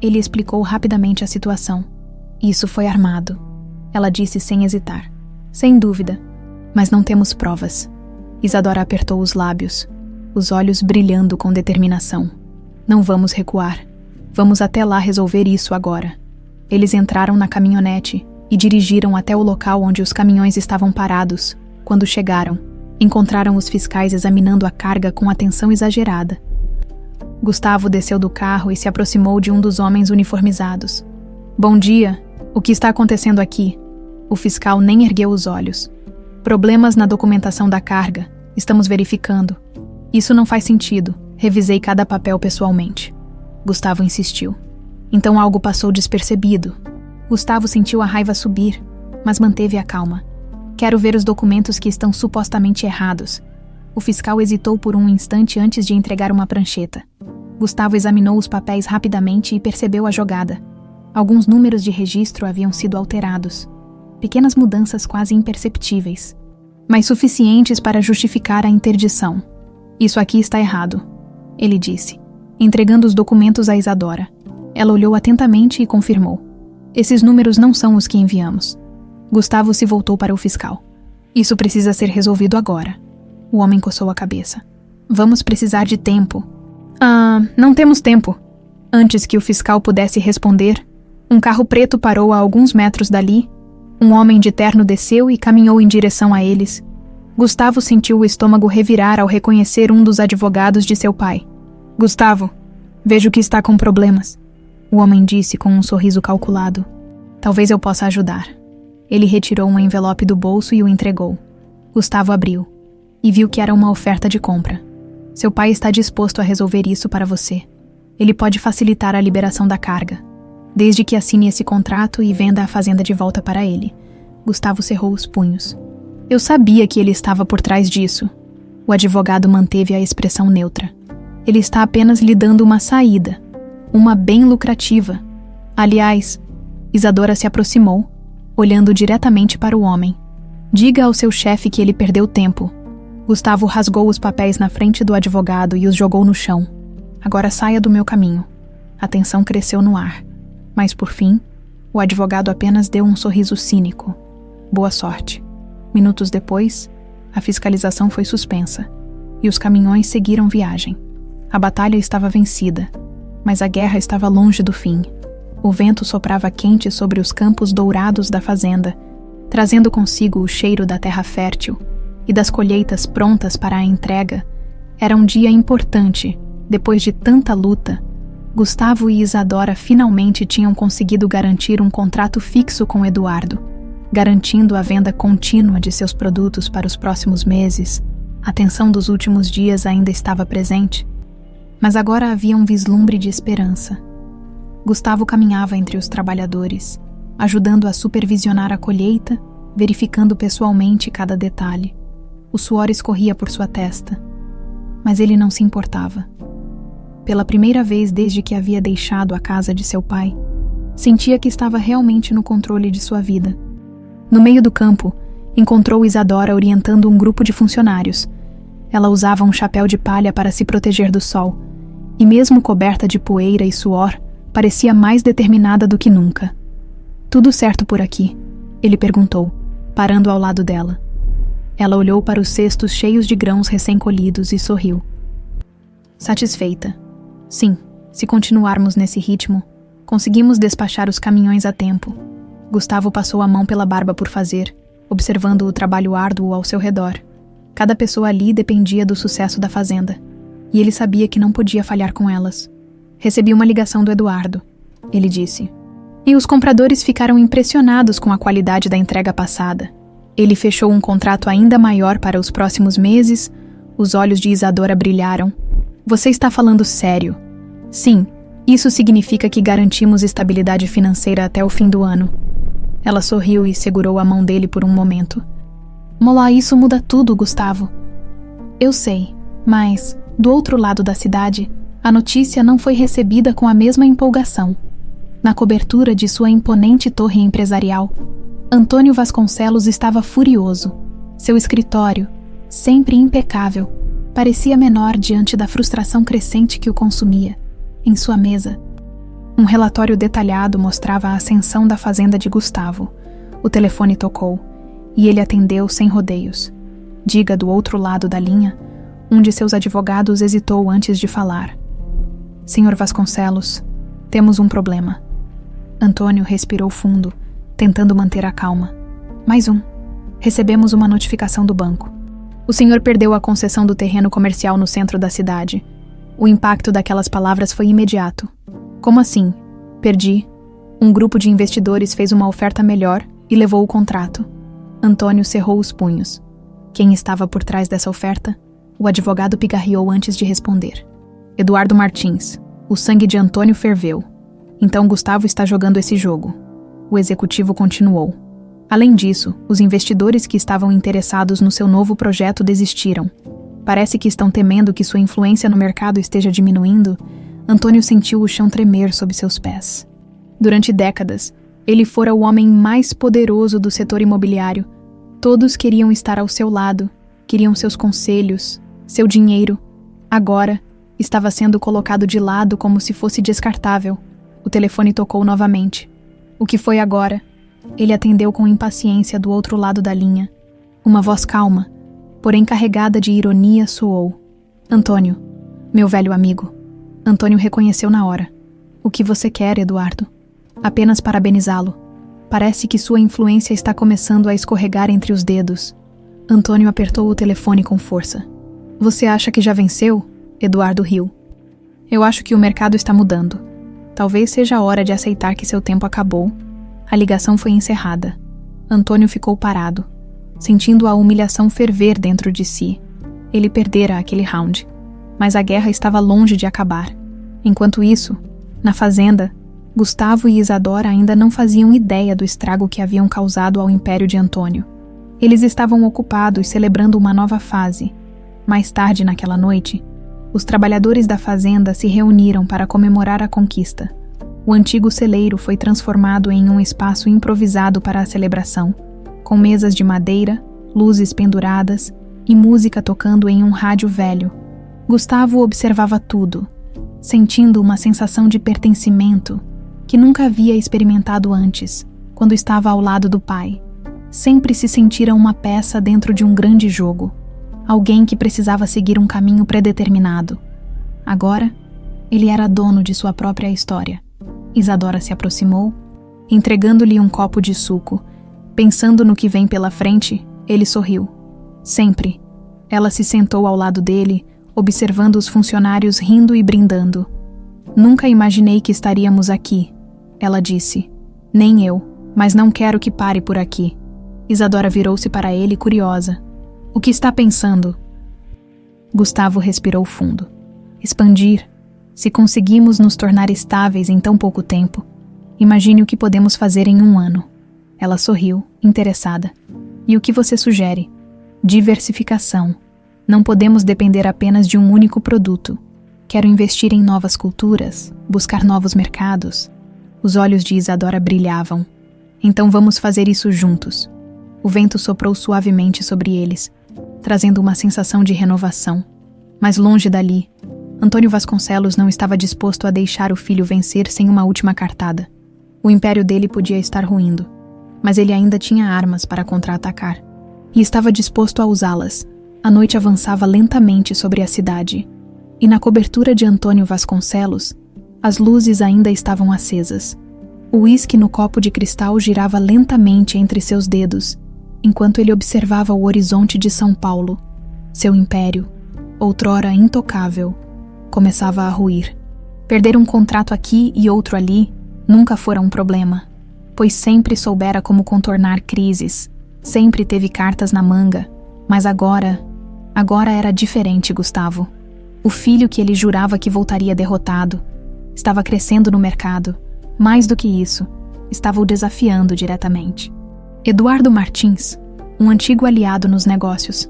Speaker 1: Ele explicou rapidamente a situação. Isso foi armado, ela disse sem hesitar. Sem dúvida, mas não temos provas. Isadora apertou os lábios, os olhos brilhando com determinação. Não vamos recuar. Vamos até lá resolver isso agora. Eles entraram na caminhonete e dirigiram até o local onde os caminhões estavam parados. Quando chegaram, encontraram os fiscais examinando a carga com atenção exagerada. Gustavo desceu do carro e se aproximou de um dos homens uniformizados. Bom dia, o que está acontecendo aqui? O fiscal nem ergueu os olhos. Problemas na documentação da carga. Estamos verificando. Isso não faz sentido. Revisei cada papel pessoalmente. Gustavo insistiu. Então algo passou despercebido. Gustavo sentiu a raiva subir, mas manteve a calma. Quero ver os documentos que estão supostamente errados. O fiscal hesitou por um instante antes de entregar uma prancheta. Gustavo examinou os papéis rapidamente e percebeu a jogada. Alguns números de registro haviam sido alterados. Pequenas mudanças quase imperceptíveis, mas suficientes para justificar a interdição. Isso aqui está errado, ele disse, entregando os documentos a Isadora. Ela olhou atentamente e confirmou. Esses números não são os que enviamos. Gustavo se voltou para o fiscal. Isso precisa ser resolvido agora. O homem coçou a cabeça. Vamos precisar de tempo. Não temos tempo. Antes que o fiscal pudesse responder, um carro preto parou a alguns metros dali. Um homem de terno desceu e caminhou em direção a eles. Gustavo sentiu o estômago revirar ao reconhecer um dos advogados de seu pai. Gustavo, vejo que está com problemas. O homem disse com um sorriso calculado. Talvez eu possa ajudar. Ele retirou um envelope do bolso e o entregou. Gustavo abriu e viu que era uma oferta de compra. Seu pai está disposto a resolver isso para você. Ele pode facilitar a liberação da carga, desde que assine esse contrato e venda a fazenda de volta para ele. Gustavo cerrou os punhos. Eu sabia que ele estava por trás disso. O advogado manteve a expressão neutra. Ele está apenas lhe dando uma saída. Uma bem lucrativa. Aliás, Isadora se aproximou, olhando diretamente para o homem. Diga ao seu chefe que ele perdeu tempo. Gustavo rasgou os papéis na frente do advogado e os jogou no chão. Agora saia do meu caminho. A tensão cresceu no ar. Mas, por fim, o advogado apenas deu um sorriso cínico. Boa sorte. Minutos depois, a fiscalização foi suspensa e os caminhões seguiram viagem. A batalha estava vencida, mas a guerra estava longe do fim. O vento soprava quente sobre os campos dourados da fazenda, trazendo consigo o cheiro da terra fértil e das colheitas prontas para a entrega. Era um dia importante. Depois de tanta luta, Gustavo e Isadora finalmente tinham conseguido garantir um contrato fixo com Eduardo, garantindo a venda contínua de seus produtos para os próximos meses. A tensão dos últimos dias ainda estava presente, mas agora havia um vislumbre de esperança. Gustavo caminhava entre os trabalhadores, ajudando a supervisionar a colheita, verificando pessoalmente cada detalhe. O suor escorria por sua testa, mas ele não se importava. Pela primeira vez desde que havia deixado a casa de seu pai, sentia que estava realmente no controle de sua vida. No meio do campo, encontrou Isadora orientando um grupo de funcionários. Ela usava um chapéu de palha para se proteger do sol, e mesmo coberta de poeira e suor, parecia mais determinada do que nunca. "Tudo certo por aqui?" ele perguntou, parando ao lado dela. Ela olhou para os cestos cheios de grãos recém-colhidos e sorriu. Satisfeita. "Sim, se continuarmos nesse ritmo, conseguimos despachar os caminhões a tempo." Gustavo passou a mão pela barba por fazer, observando o trabalho árduo ao seu redor. Cada pessoa ali dependia do sucesso da fazenda, e ele sabia que não podia falhar com elas. "Recebi uma ligação do Eduardo", ele disse. "E os compradores ficaram impressionados com a qualidade da entrega passada. Ele fechou um contrato ainda maior para os próximos meses." Os olhos de Isadora brilharam. "Você está falando sério?" "Sim, isso significa que garantimos estabilidade financeira até o fim do ano." Ela sorriu e segurou a mão dele por um momento. "Mola, isso muda tudo, Gustavo." "Eu sei, mas, do outro lado da cidade, a notícia não foi recebida com a mesma empolgação. Na cobertura de sua imponente torre empresarial, Antônio Vasconcelos estava furioso. Seu escritório, sempre impecável, parecia menor diante da frustração crescente que o consumia. Em sua mesa, um relatório detalhado mostrava a ascensão da fazenda de Gustavo. O telefone tocou, e ele atendeu sem rodeios. Diga, do outro lado da linha, um de seus advogados hesitou antes de falar. "Senhor Vasconcelos, temos um problema." Antônio respirou fundo, tentando manter a calma. "Mais um. Recebemos uma notificação do banco. O senhor perdeu a concessão do terreno comercial no centro da cidade." O impacto daquelas palavras foi imediato. "Como assim? Perdi." Um grupo de investidores fez uma oferta melhor e levou o contrato. Antônio cerrou os punhos. Quem estava por trás dessa oferta? O advogado pigarreou antes de responder. "Eduardo Martins." O sangue de Antônio ferveu. "Então Gustavo está jogando esse jogo." O executivo continuou. "Além disso, os investidores que estavam interessados no seu novo projeto desistiram. Parece que estão temendo que sua influência no mercado esteja diminuindo." Antônio sentiu o chão tremer sob seus pés. Durante décadas, ele fora o homem mais poderoso do setor imobiliário. Todos queriam estar ao seu lado, queriam seus conselhos, seu dinheiro. Agora, estava sendo colocado de lado como se fosse descartável. O telefone tocou novamente. "O que foi agora?" Ele atendeu com impaciência do outro lado da linha. Uma voz calma, porém carregada de ironia, soou. "Antônio, meu velho amigo." Antônio reconheceu na hora. "O que você quer, Eduardo?" "Apenas parabenizá-lo. Parece que sua influência está começando a escorregar entre os dedos." Antônio apertou o telefone com força. "Você acha que já venceu?" Eduardo riu. "Eu acho que o mercado está mudando. Talvez seja a hora de aceitar que seu tempo acabou." A ligação foi encerrada. Antônio ficou parado, sentindo a humilhação ferver dentro de si. Ele perdera aquele round, mas a guerra estava longe de acabar. Enquanto isso, na fazenda, Gustavo e Isadora ainda não faziam ideia do estrago que haviam causado ao império de Antônio. Eles estavam ocupados celebrando uma nova fase. Mais tarde naquela noite, os trabalhadores da fazenda se reuniram para comemorar a conquista. O antigo celeiro foi transformado em um espaço improvisado para a celebração, com mesas de madeira, luzes penduradas e música tocando em um rádio velho. Gustavo observava tudo, sentindo uma sensação de pertencimento que nunca havia experimentado antes, quando estava ao lado do pai. Sempre se sentira uma peça dentro de um grande jogo, alguém que precisava seguir um caminho predeterminado. Agora, ele era dono de sua própria história. Isadora se aproximou, entregando-lhe um copo de suco. Pensando no que vem pela frente, ele sorriu. Sempre. Ela se sentou ao lado dele, observando os funcionários rindo e brindando. Nunca imaginei que estaríamos aqui, ela disse. Nem eu, mas não quero que pare por aqui. Isadora virou-se para ele, curiosa. O que está pensando? Gustavo respirou fundo. Expandir. Se conseguimos nos tornar estáveis em tão pouco tempo, imagine o que podemos fazer em 1 ano. Ela sorriu, interessada. E o que você sugere? Diversificação. Não podemos depender apenas de um único produto. Quero investir em novas culturas, buscar novos mercados. Os olhos de Isadora brilhavam. Então vamos fazer isso juntos. O vento soprou suavemente sobre eles, trazendo uma sensação de renovação. Mas longe dali, Antônio Vasconcelos não estava disposto a deixar o filho vencer sem uma última cartada. O império dele podia estar ruindo, mas ele ainda tinha armas para contra-atacar. E estava disposto a usá-las. A noite avançava lentamente sobre a cidade. E na cobertura de Antônio Vasconcelos, as luzes ainda estavam acesas. O uísque no copo de cristal girava lentamente entre seus dedos, enquanto ele observava o horizonte de São Paulo. Seu império, outrora intocável, começava a ruir. Perder um contrato aqui e outro ali nunca fora um problema, pois sempre soubera como contornar crises, sempre teve cartas na manga, mas agora era diferente, Gustavo. O filho que ele jurava que voltaria derrotado estava crescendo no mercado. Mais do que isso, estava o desafiando diretamente. Eduardo Martins, um antigo aliado nos negócios,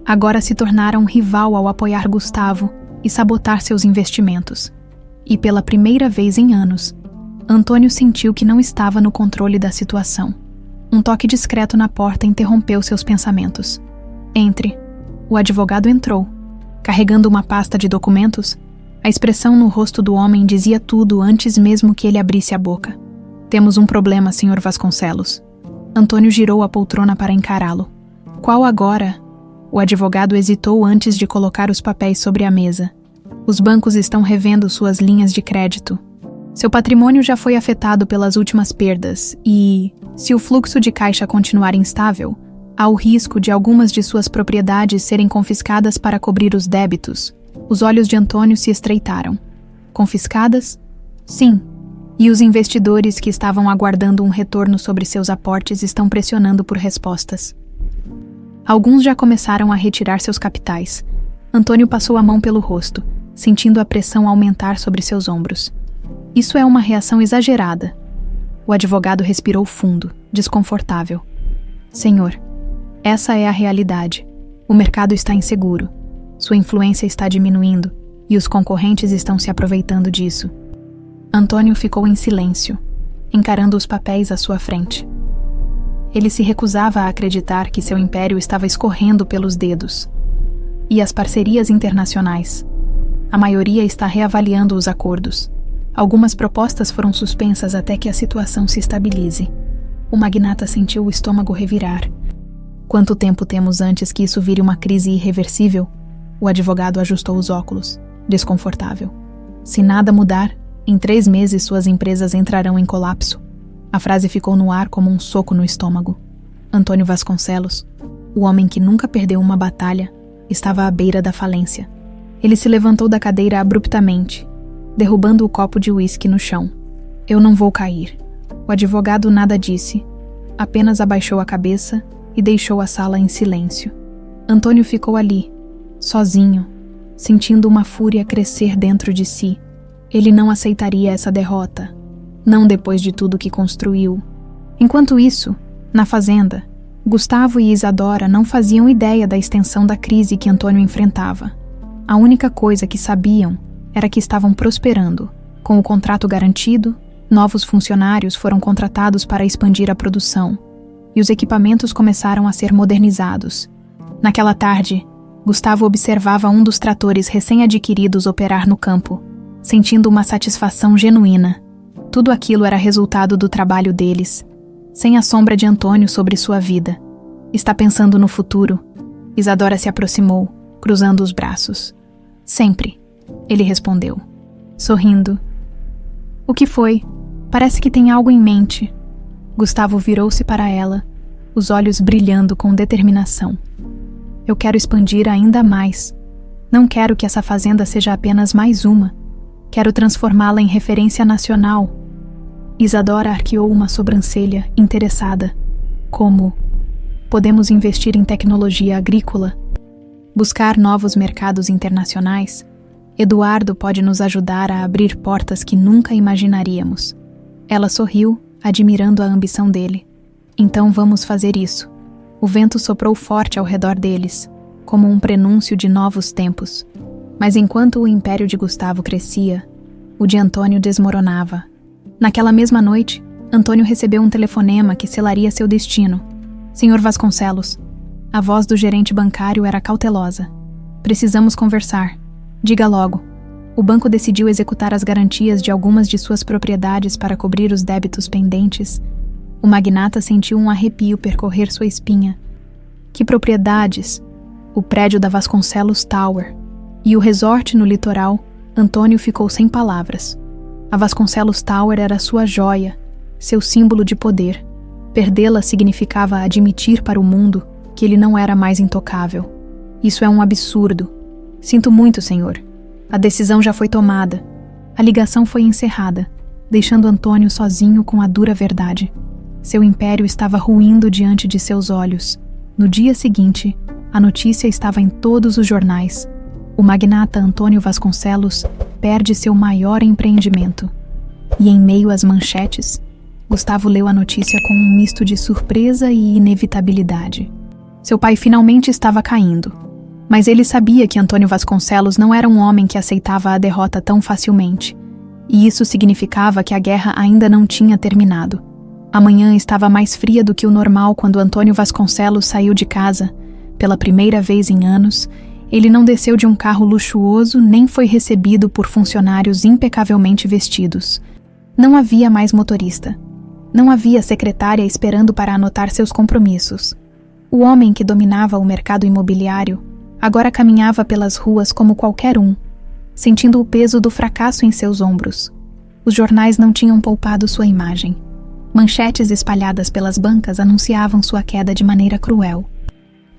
Speaker 1: agora se tornara um rival ao apoiar Gustavo e sabotar seus investimentos. E pela primeira vez em anos, Antônio sentiu que não estava no controle da situação. Um toque discreto na porta interrompeu seus pensamentos. Entre. O advogado entrou. Carregando uma pasta de documentos, a expressão no rosto do homem dizia tudo antes mesmo que ele abrisse a boca. Temos um problema, Sr. Vasconcelos. Antônio girou a poltrona para encará-lo. Qual agora? O advogado hesitou antes de colocar os papéis sobre a mesa. Os bancos estão revendo suas linhas de crédito. Seu patrimônio já foi afetado pelas últimas perdas e, se o fluxo de caixa continuar instável, há o risco de algumas de suas propriedades serem confiscadas para cobrir os débitos. Os olhos de Antônio se estreitaram. Confiscadas? Sim. E os investidores que estavam aguardando um retorno sobre seus aportes estão pressionando por respostas. Alguns já começaram a retirar seus capitais. Antônio passou a mão pelo rosto, sentindo a pressão aumentar sobre seus ombros. Isso é uma reação exagerada. O advogado respirou fundo, desconfortável. Senhor, essa é a realidade. O mercado está inseguro. Sua influência está diminuindo e os concorrentes estão se aproveitando disso. Antônio ficou em silêncio, encarando os papéis à sua frente. Ele se recusava a acreditar que seu império estava escorrendo pelos dedos. E as parcerias internacionais? A maioria está reavaliando os acordos. Algumas propostas foram suspensas até que a situação se estabilize. O magnata sentiu o estômago revirar. Quanto tempo temos antes que isso vire uma crise irreversível? O advogado ajustou os óculos, desconfortável. Se nada mudar, em 3 meses suas empresas entrarão em colapso. A frase ficou no ar como um soco no estômago. Antônio Vasconcelos, o homem que nunca perdeu uma batalha, estava à beira da falência. Ele se levantou da cadeira abruptamente, derrubando o copo de uísque no chão. Eu não vou cair. O advogado nada disse, apenas abaixou a cabeça e deixou a sala em silêncio. Antônio ficou ali, sozinho, sentindo uma fúria crescer dentro de si. Ele não aceitaria essa derrota, não depois de tudo que construiu. Enquanto isso, na fazenda, Gustavo e Isadora não faziam ideia da extensão da crise que Antônio enfrentava. A única coisa que sabiam era que estavam prosperando, com o contrato garantido Novos funcionários foram contratados para expandir a produção, e os equipamentos começaram a ser modernizados. Naquela tarde, Gustavo observava um dos tratores recém-adquiridos operar no campo, sentindo uma satisfação genuína. Tudo aquilo era resultado do trabalho deles, sem a sombra de Antônio sobre sua vida. Está pensando no futuro? Isadora se aproximou, cruzando os braços. Sempre, ele respondeu, sorrindo. O que foi? Parece que tem algo em mente. Gustavo virou-se para ela, os olhos brilhando com determinação. Eu quero expandir ainda mais. Não quero que essa fazenda seja apenas mais uma. Quero transformá-la em referência nacional. Isadora arqueou uma sobrancelha, interessada. Como? Podemos investir em tecnologia agrícola? Buscar novos mercados internacionais? Eduardo pode nos ajudar a abrir portas que nunca imaginaríamos. Ela sorriu, admirando a ambição dele. Então vamos fazer isso. O vento soprou forte ao redor deles, como um prenúncio de novos tempos. Mas enquanto o império de Gustavo crescia, o de Antônio desmoronava. Naquela mesma noite, Antônio recebeu um telefonema que selaria seu destino. Senhor Vasconcelos. A voz do gerente bancário era cautelosa. Precisamos conversar. Diga logo. O banco decidiu executar as garantias de algumas de suas propriedades para cobrir os débitos pendentes. O magnata sentiu um arrepio percorrer sua espinha. Que propriedades? O prédio da Vasconcelos Tower e o resort no litoral. Antônio ficou sem palavras. A Vasconcelos Tower era sua joia, seu símbolo de poder. Perdê-la significava admitir para o mundo que ele não era mais intocável. Isso é um absurdo. Sinto muito, senhor. A decisão já foi tomada. A ligação foi encerrada, deixando Antônio sozinho com a dura verdade. Seu império estava ruindo diante de seus olhos. No dia seguinte, a notícia estava em todos os jornais. O magnata Antônio Vasconcelos perde seu maior empreendimento. E em meio às manchetes, Gustavo leu a notícia com um misto de surpresa e inevitabilidade. Seu pai finalmente estava caindo. Mas ele sabia que Antônio Vasconcelos não era um homem que aceitava a derrota tão facilmente. E isso significava que a guerra ainda não tinha terminado. A manhã estava mais fria do que o normal quando Antônio Vasconcelos saiu de casa. Pela primeira vez em anos, ele não desceu de um carro luxuoso nem foi recebido por funcionários impecavelmente vestidos. Não havia mais motorista. Não havia secretária esperando para anotar seus compromissos. O homem que dominava o mercado imobiliário agora caminhava pelas ruas como qualquer um, sentindo o peso do fracasso em seus ombros. Os jornais não tinham poupado sua imagem. Manchetes espalhadas pelas bancas anunciavam sua queda de maneira cruel.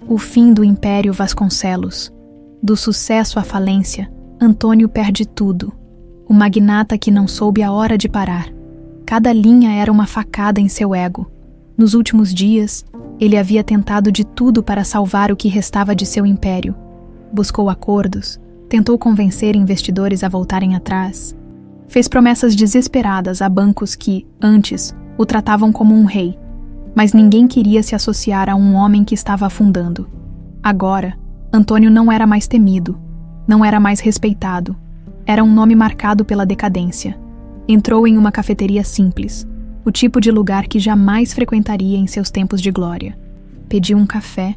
Speaker 1: O fim do Império Vasconcelos. Do sucesso à falência, Antônio perde tudo. O magnata que não soube a hora de parar. Cada linha era uma facada em seu ego. Nos últimos dias, ele havia tentado de tudo para salvar o que restava de seu império. Buscou acordos, tentou convencer investidores a voltarem atrás. Fez promessas desesperadas a bancos que, antes, o tratavam como um rei. Mas ninguém queria se associar a um homem que estava afundando. Agora, Antônio não era mais temido, não era mais respeitado. Era um nome marcado pela decadência. Entrou em uma cafeteria simples, o tipo de lugar que jamais frequentaria em seus tempos de glória. Pediu um café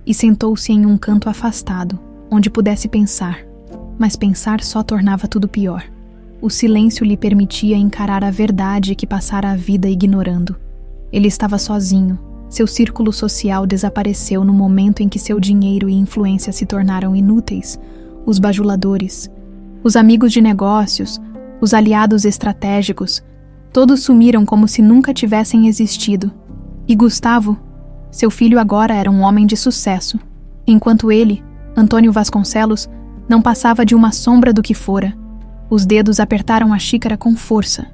Speaker 1: e sentou-se em um canto afastado, onde pudesse pensar. Mas pensar só tornava tudo pior. O silêncio lhe permitia encarar a verdade que passara a vida ignorando. Ele estava sozinho. Seu círculo social desapareceu no momento em que seu dinheiro e influência se tornaram inúteis. Os bajuladores, os amigos de negócios, os aliados estratégicos, todos sumiram como se nunca tivessem existido. E Gustavo, seu filho agora era um homem de sucesso, enquanto ele, Antônio Vasconcelos, não passava de uma sombra do que fora. Os dedos apertaram a xícara com força.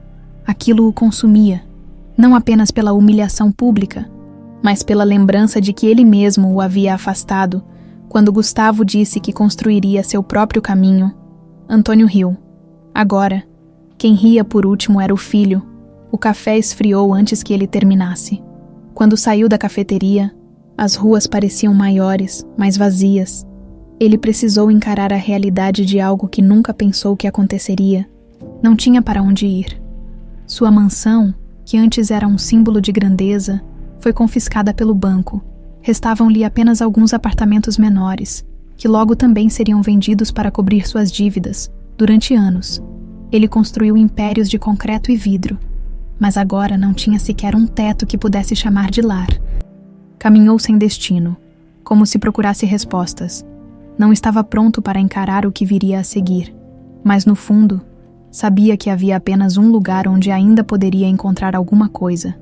Speaker 1: Aquilo o consumia, não apenas pela humilhação pública, mas pela lembrança de que ele mesmo o havia afastado, quando Gustavo disse que construiria seu próprio caminho. Antônio riu. Agora, quem ria por último era o filho. O café esfriou antes que ele terminasse. Quando saiu da cafeteria, as ruas pareciam maiores, mais vazias. Ele precisou encarar a realidade de algo que nunca pensou que aconteceria. Não tinha para onde ir. Sua mansão, que antes era um símbolo de grandeza, foi confiscada pelo banco. Restavam-lhe apenas alguns apartamentos menores, que logo também seriam vendidos para cobrir suas dívidas. Durante anos, ele construiu impérios de concreto e vidro, mas agora não tinha sequer um teto que pudesse chamar de lar. Caminhou sem destino, como se procurasse respostas. Não estava pronto para encarar o que viria a seguir, mas no fundo, sabia que havia apenas um lugar onde ainda poderia encontrar alguma coisa.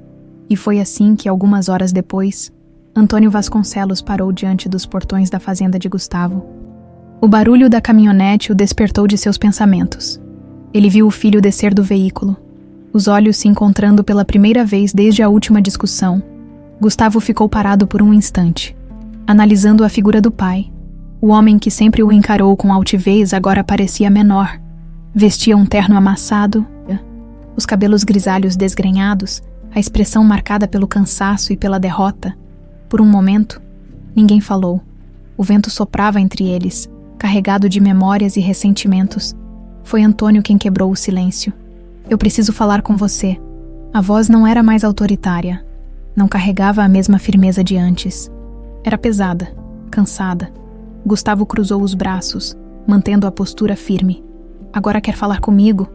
Speaker 1: E foi assim que, algumas horas depois, Antônio Vasconcelos parou diante dos portões da fazenda de Gustavo. O barulho da caminhonete o despertou de seus pensamentos. Ele viu o filho descer do veículo, os olhos se encontrando pela primeira vez desde a última discussão. Gustavo ficou parado por um instante, analisando a figura do pai. O homem que sempre o encarou com altivez agora parecia menor. Vestia um terno amassado, os cabelos grisalhos desgrenhados, a expressão marcada pelo cansaço e pela derrota. Por um momento, ninguém falou. O vento soprava entre eles, carregado de memórias e ressentimentos. Foi Antônio quem quebrou o silêncio. Eu preciso falar com você. A voz não era mais autoritária. Não carregava a mesma firmeza de antes. Era pesada, cansada. Gustavo cruzou os braços, mantendo a postura firme. Agora quer falar comigo?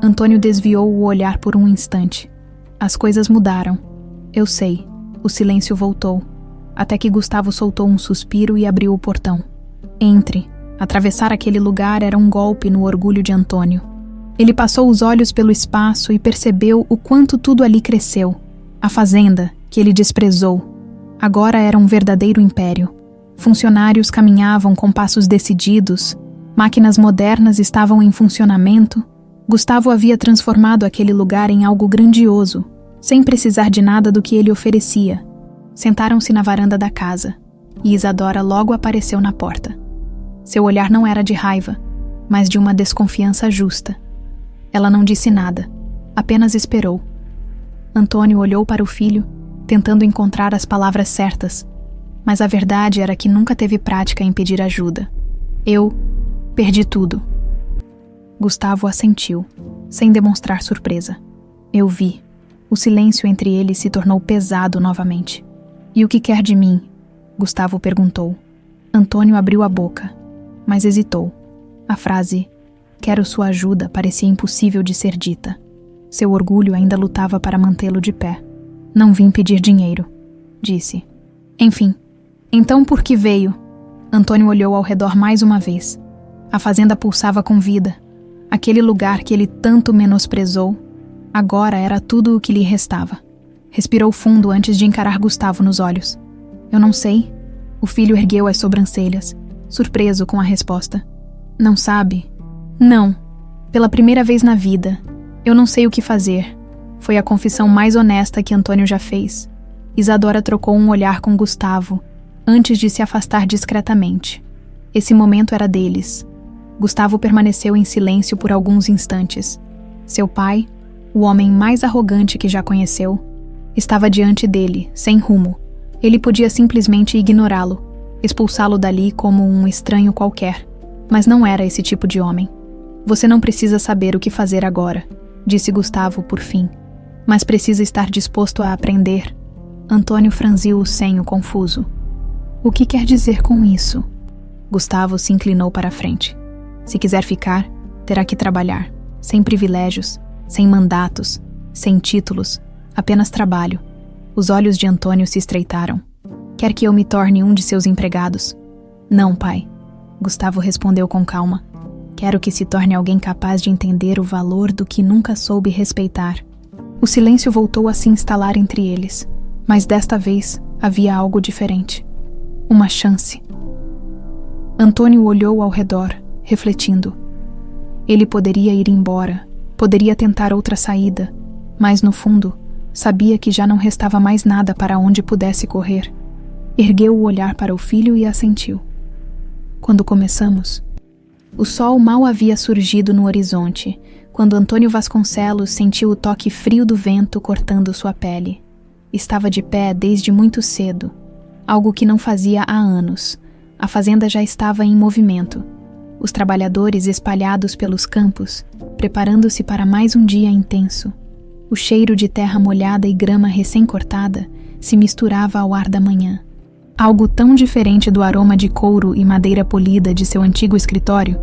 Speaker 1: Antônio desviou o olhar por um instante. As coisas mudaram. Eu sei. O silêncio voltou, até que Gustavo soltou um suspiro e abriu o portão. Entre. Atravessar aquele lugar era um golpe no orgulho de Antônio. Ele passou os olhos pelo espaço e percebeu o quanto tudo ali cresceu. A fazenda, que ele desprezou, agora era um verdadeiro império. Funcionários caminhavam com passos decididos, máquinas modernas estavam em funcionamento. Gustavo havia transformado aquele lugar em algo grandioso, sem precisar de nada do que ele oferecia. Sentaram-se na varanda da casa, e Isadora logo apareceu na porta. Seu olhar não era de raiva, mas de uma desconfiança justa. Ela não disse nada, apenas esperou. Antônio olhou para o filho, tentando encontrar as palavras certas, mas a verdade era que nunca teve prática em pedir ajuda. Eu perdi tudo. Gustavo assentiu, sem demonstrar surpresa. Eu vi. O silêncio entre eles se tornou pesado novamente. E o que quer de mim? Gustavo perguntou. Antônio abriu a boca, mas hesitou. A frase, quero sua ajuda, parecia impossível de ser dita. Seu orgulho ainda lutava para mantê-lo de pé. Não vim pedir dinheiro, disse. Enfim, então por que veio? Antônio olhou ao redor mais uma vez. A fazenda pulsava com vida. Aquele lugar que ele tanto menosprezou, agora era tudo o que lhe restava. Respirou fundo antes de encarar Gustavo nos olhos. Eu não sei. O filho ergueu as sobrancelhas, surpreso com a resposta. Não sabe? Não. Pela primeira vez na vida. Eu não sei o que fazer. Foi a confissão mais honesta que Antônio já fez. Isadora trocou um olhar com Gustavo, antes de se afastar discretamente. Esse momento era deles. Gustavo permaneceu em silêncio por alguns instantes. Seu pai, o homem mais arrogante que já conheceu, estava diante dele, sem rumo. Ele podia simplesmente ignorá-lo, expulsá-lo dali como um estranho qualquer, mas não era esse tipo de homem. Você não precisa saber o que fazer agora, disse Gustavo por fim, mas precisa estar disposto a aprender. Antônio franziu o senho confuso. O que quer dizer com isso? Gustavo se inclinou para a frente. Se quiser ficar, terá que trabalhar, sem privilégios, sem mandatos, sem títulos, apenas trabalho. Os olhos de Antônio se estreitaram. Quer que eu me torne um de seus empregados? Não, pai. Gustavo respondeu com calma. Quero que se torne alguém capaz de entender o valor do que nunca soube respeitar. O silêncio voltou a se instalar entre eles, mas desta vez havia algo diferente. Uma chance. Antônio olhou ao redor, refletindo. Ele poderia ir embora, poderia tentar outra saída, mas no fundo, sabia que já não restava mais nada para onde pudesse correr. Ergueu o olhar para o filho e assentiu. Quando começamos, o sol mal havia surgido no horizonte, quando Antônio Vasconcelos sentiu o toque frio do vento cortando sua pele. Estava de pé desde muito cedo, algo que não fazia há anos. A fazenda já estava em movimento. Os trabalhadores espalhados pelos campos, preparando-se para mais um dia intenso. O cheiro de terra molhada e grama recém-cortada se misturava ao ar da manhã. Algo tão diferente do aroma de couro e madeira polida de seu antigo escritório,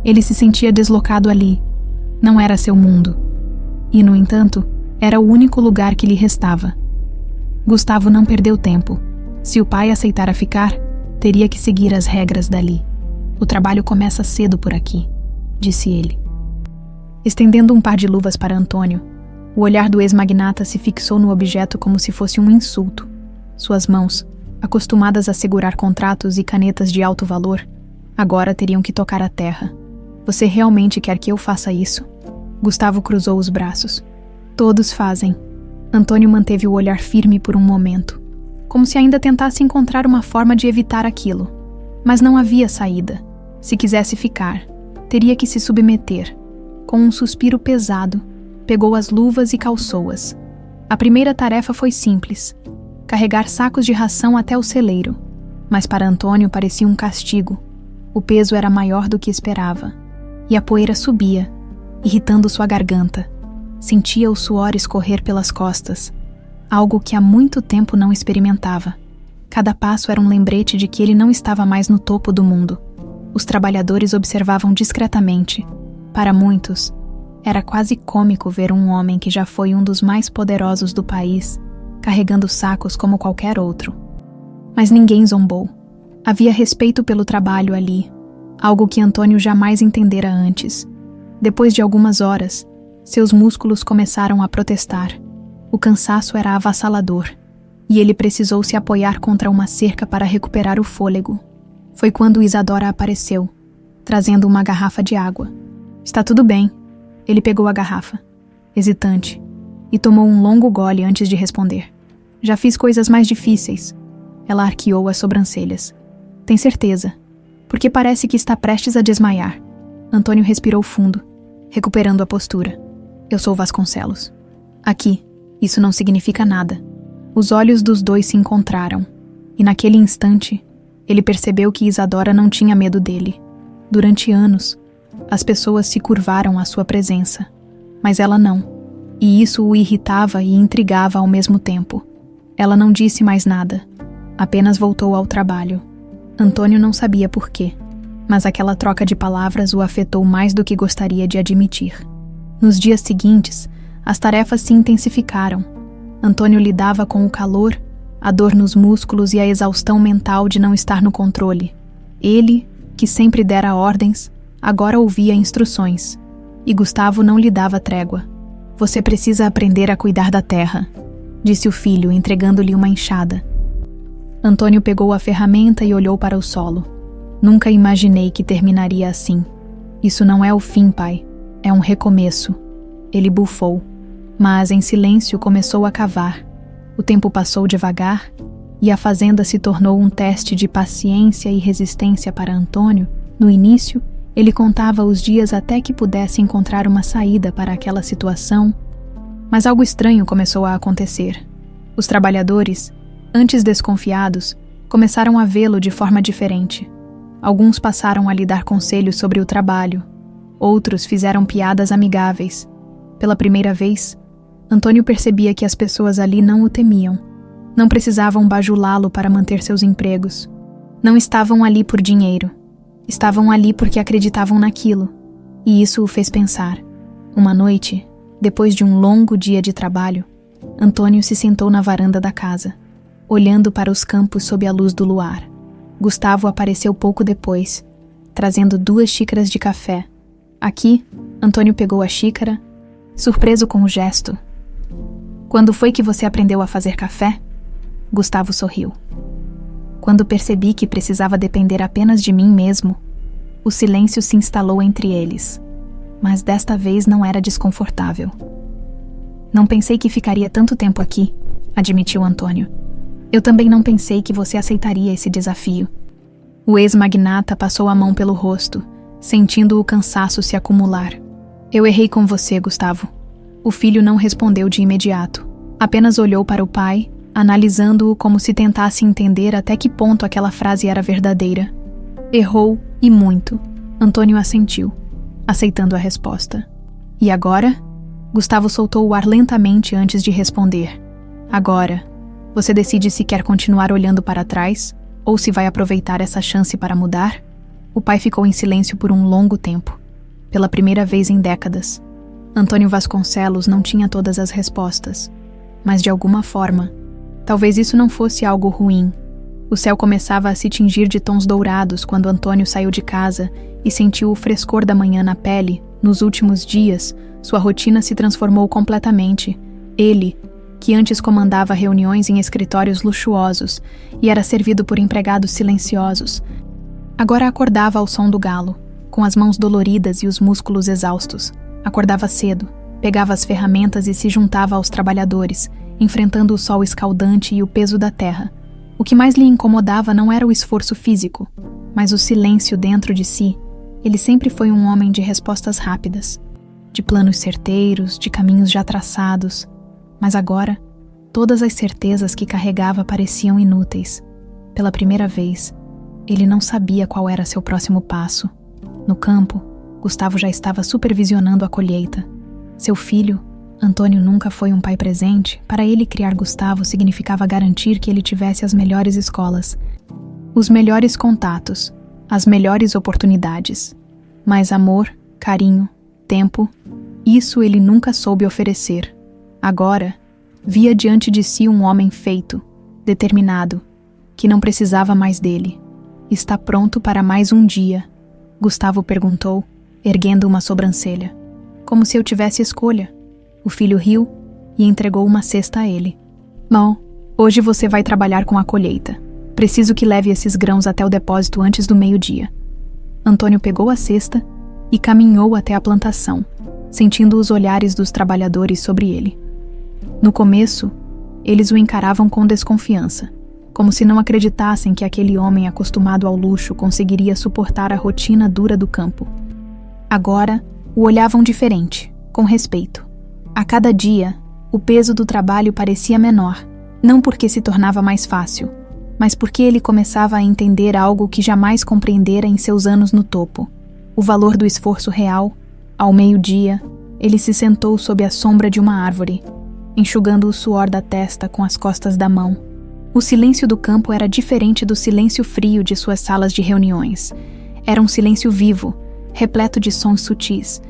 Speaker 1: ele se sentia deslocado ali. Não era seu mundo. E, no entanto, era o único lugar que lhe restava. Gustavo não perdeu tempo. Se o pai aceitara ficar, teria que seguir as regras dali. O trabalho começa cedo por aqui, disse ele. Estendendo um par de luvas para Antônio, o olhar do ex-magnata se fixou no objeto como se fosse um insulto. Suas mãos, acostumadas a segurar contratos e canetas de alto valor, agora teriam que tocar a terra. Você realmente quer que eu faça isso? Gustavo cruzou os braços. Todos fazem. Antônio manteve o olhar firme por um momento, como se ainda tentasse encontrar uma forma de evitar aquilo. Mas não havia saída. Se quisesse ficar, teria que se submeter. Com um suspiro pesado, pegou as luvas e calçou-as. A primeira tarefa foi simples: carregar sacos de ração até o celeiro. Mas para Antônio parecia um castigo. O peso era maior do que esperava. E a poeira subia, irritando sua garganta. Sentia o suor escorrer pelas costas, algo que há muito tempo não experimentava. Cada passo era um lembrete de que ele não estava mais no topo do mundo. Os trabalhadores observavam discretamente. Para muitos, era quase cômico ver um homem que já foi um dos mais poderosos do país, carregando sacos como qualquer outro. Mas ninguém zombou. Havia respeito pelo trabalho ali, algo que Antônio jamais entendera antes. Depois de algumas horas, seus músculos começaram a protestar. O cansaço era avassalador, e ele precisou se apoiar contra uma cerca para recuperar o fôlego. Foi quando Isadora apareceu, trazendo uma garrafa de água. Está tudo bem. Ele pegou a garrafa, hesitante, e tomou um longo gole antes de responder. Já fiz coisas mais difíceis. Ela arqueou as sobrancelhas. Tem certeza? Porque parece que está prestes a desmaiar. Antônio respirou fundo, recuperando a postura. Eu sou Vasconcelos. Aqui, isso não significa nada. Os olhos dos dois se encontraram, e naquele instante, ele percebeu que Isadora não tinha medo dele. Durante anos, as pessoas se curvaram à sua presença, mas ela não, e isso o irritava e intrigava ao mesmo tempo. Ela não disse mais nada, apenas voltou ao trabalho. Antônio não sabia por quê, mas aquela troca de palavras o afetou mais do que gostaria de admitir. Nos dias seguintes, as tarefas se intensificaram. Antônio lidava com o calor, a dor nos músculos e a exaustão mental de não estar no controle. Ele, que sempre dera ordens, agora ouvia instruções. E Gustavo não lhe dava trégua. Você precisa aprender a cuidar da terra, disse o filho, entregando-lhe uma enxada. Antônio pegou a ferramenta e olhou para o solo. Nunca imaginei que terminaria assim. Isso não é o fim, pai. É um recomeço. Ele bufou, mas em silêncio começou a cavar. O tempo passou devagar e a fazenda se tornou um teste de paciência e resistência para Antônio. No início, ele contava os dias até que pudesse encontrar uma saída para aquela situação, mas algo estranho começou a acontecer. Os trabalhadores, antes desconfiados, começaram a vê-lo de forma diferente. Alguns passaram a lhe dar conselhos sobre o trabalho, outros fizeram piadas amigáveis. Pela primeira vez, Antônio percebia que as pessoas ali não o temiam. Não precisavam bajulá-lo para manter seus empregos. Não estavam ali por dinheiro. Estavam ali porque acreditavam naquilo. E isso o fez pensar. Uma noite, depois de um longo dia de trabalho, Antônio se sentou na varanda da casa, olhando para os campos sob a luz do luar. Gustavo apareceu pouco depois, trazendo 2 xícaras de café. Aqui, Antônio pegou a xícara, surpreso com o gesto. Quando foi que você aprendeu a fazer café? Gustavo sorriu. Quando percebi que precisava depender apenas de mim mesmo, o silêncio se instalou entre eles. Mas desta vez não era desconfortável. Não pensei que ficaria tanto tempo aqui, admitiu Antônio. Eu também não pensei que você aceitaria esse desafio. O ex-magnata passou a mão pelo rosto, sentindo o cansaço se acumular. Eu errei com você, Gustavo. O filho não respondeu de imediato. Apenas olhou para o pai, analisando-o como se tentasse entender até que ponto aquela frase era verdadeira. Errou, e muito. Antônio assentiu, aceitando a resposta. E agora? Gustavo soltou o ar lentamente antes de responder. Agora, você decide se quer continuar olhando para trás ou se vai aproveitar essa chance para mudar? O pai ficou em silêncio por um longo tempo, pela primeira vez em décadas. Antônio Vasconcelos não tinha todas as respostas, mas de alguma forma, talvez isso não fosse algo ruim. O céu começava a se tingir de tons dourados quando Antônio saiu de casa e sentiu o frescor da manhã na pele. Nos últimos dias, sua rotina se transformou completamente. Ele, que antes comandava reuniões em escritórios luxuosos e era servido por empregados silenciosos, agora acordava ao som do galo, com as mãos doloridas e os músculos exaustos. Acordava cedo, pegava as ferramentas e se juntava aos trabalhadores, enfrentando o sol escaldante e o peso da terra. O que mais lhe incomodava não era o esforço físico, mas o silêncio dentro de si. Ele sempre foi um homem de respostas rápidas, de planos certeiros, de caminhos já traçados. Mas agora, todas as certezas que carregava pareciam inúteis. Pela primeira vez, ele não sabia qual era seu próximo passo. No campo, Gustavo já estava supervisionando a colheita. Seu filho, Antônio, nunca foi um pai presente. Para ele, criar Gustavo significava garantir que ele tivesse as melhores escolas, os melhores contatos, as melhores oportunidades. Mas amor, carinho, tempo, isso ele nunca soube oferecer. Agora, via diante de si um homem feito, determinado, que não precisava mais dele. Está pronto para mais um dia? Gustavo perguntou, erguendo uma sobrancelha. Como se eu tivesse escolha. O filho riu e entregou uma cesta a ele. Bom, hoje você vai trabalhar com a colheita. Preciso que leve esses grãos até o depósito antes do meio-dia. Antônio pegou a cesta e caminhou até a plantação, sentindo os olhares dos trabalhadores sobre ele. No começo, eles o encaravam com desconfiança, como se não acreditassem que aquele homem acostumado ao luxo conseguiria suportar a rotina dura do campo. Agora, o olhavam diferente, com respeito. A cada dia, o peso do trabalho parecia menor, não porque se tornava mais fácil, mas porque ele começava a entender algo que jamais compreendera em seus anos no topo: o valor do esforço real. Ao meio-dia, ele se sentou sob a sombra de uma árvore, enxugando o suor da testa com as costas da mão. O silêncio do campo era diferente do silêncio frio de suas salas de reuniões. Era um silêncio vivo, repleto de sons sutis,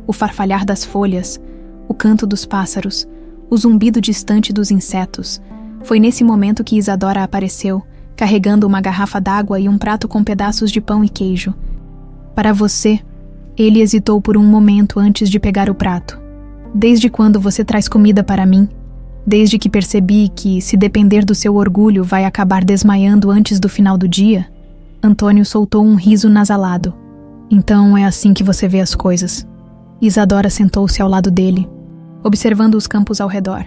Speaker 1: o farfalhar das folhas, o canto dos pássaros, o zumbido distante dos insetos. Foi nesse momento que Isadora apareceu, carregando uma garrafa d'água e um prato com pedaços de pão e queijo. Para você, ele hesitou por um momento antes de pegar o prato. Desde quando você traz comida para mim? Desde que percebi que, se depender do seu orgulho, vai acabar desmaiando antes do final do dia? Antônio soltou um riso nasalado. Então é assim que você vê as coisas. Isadora sentou-se ao lado dele, observando os campos ao redor.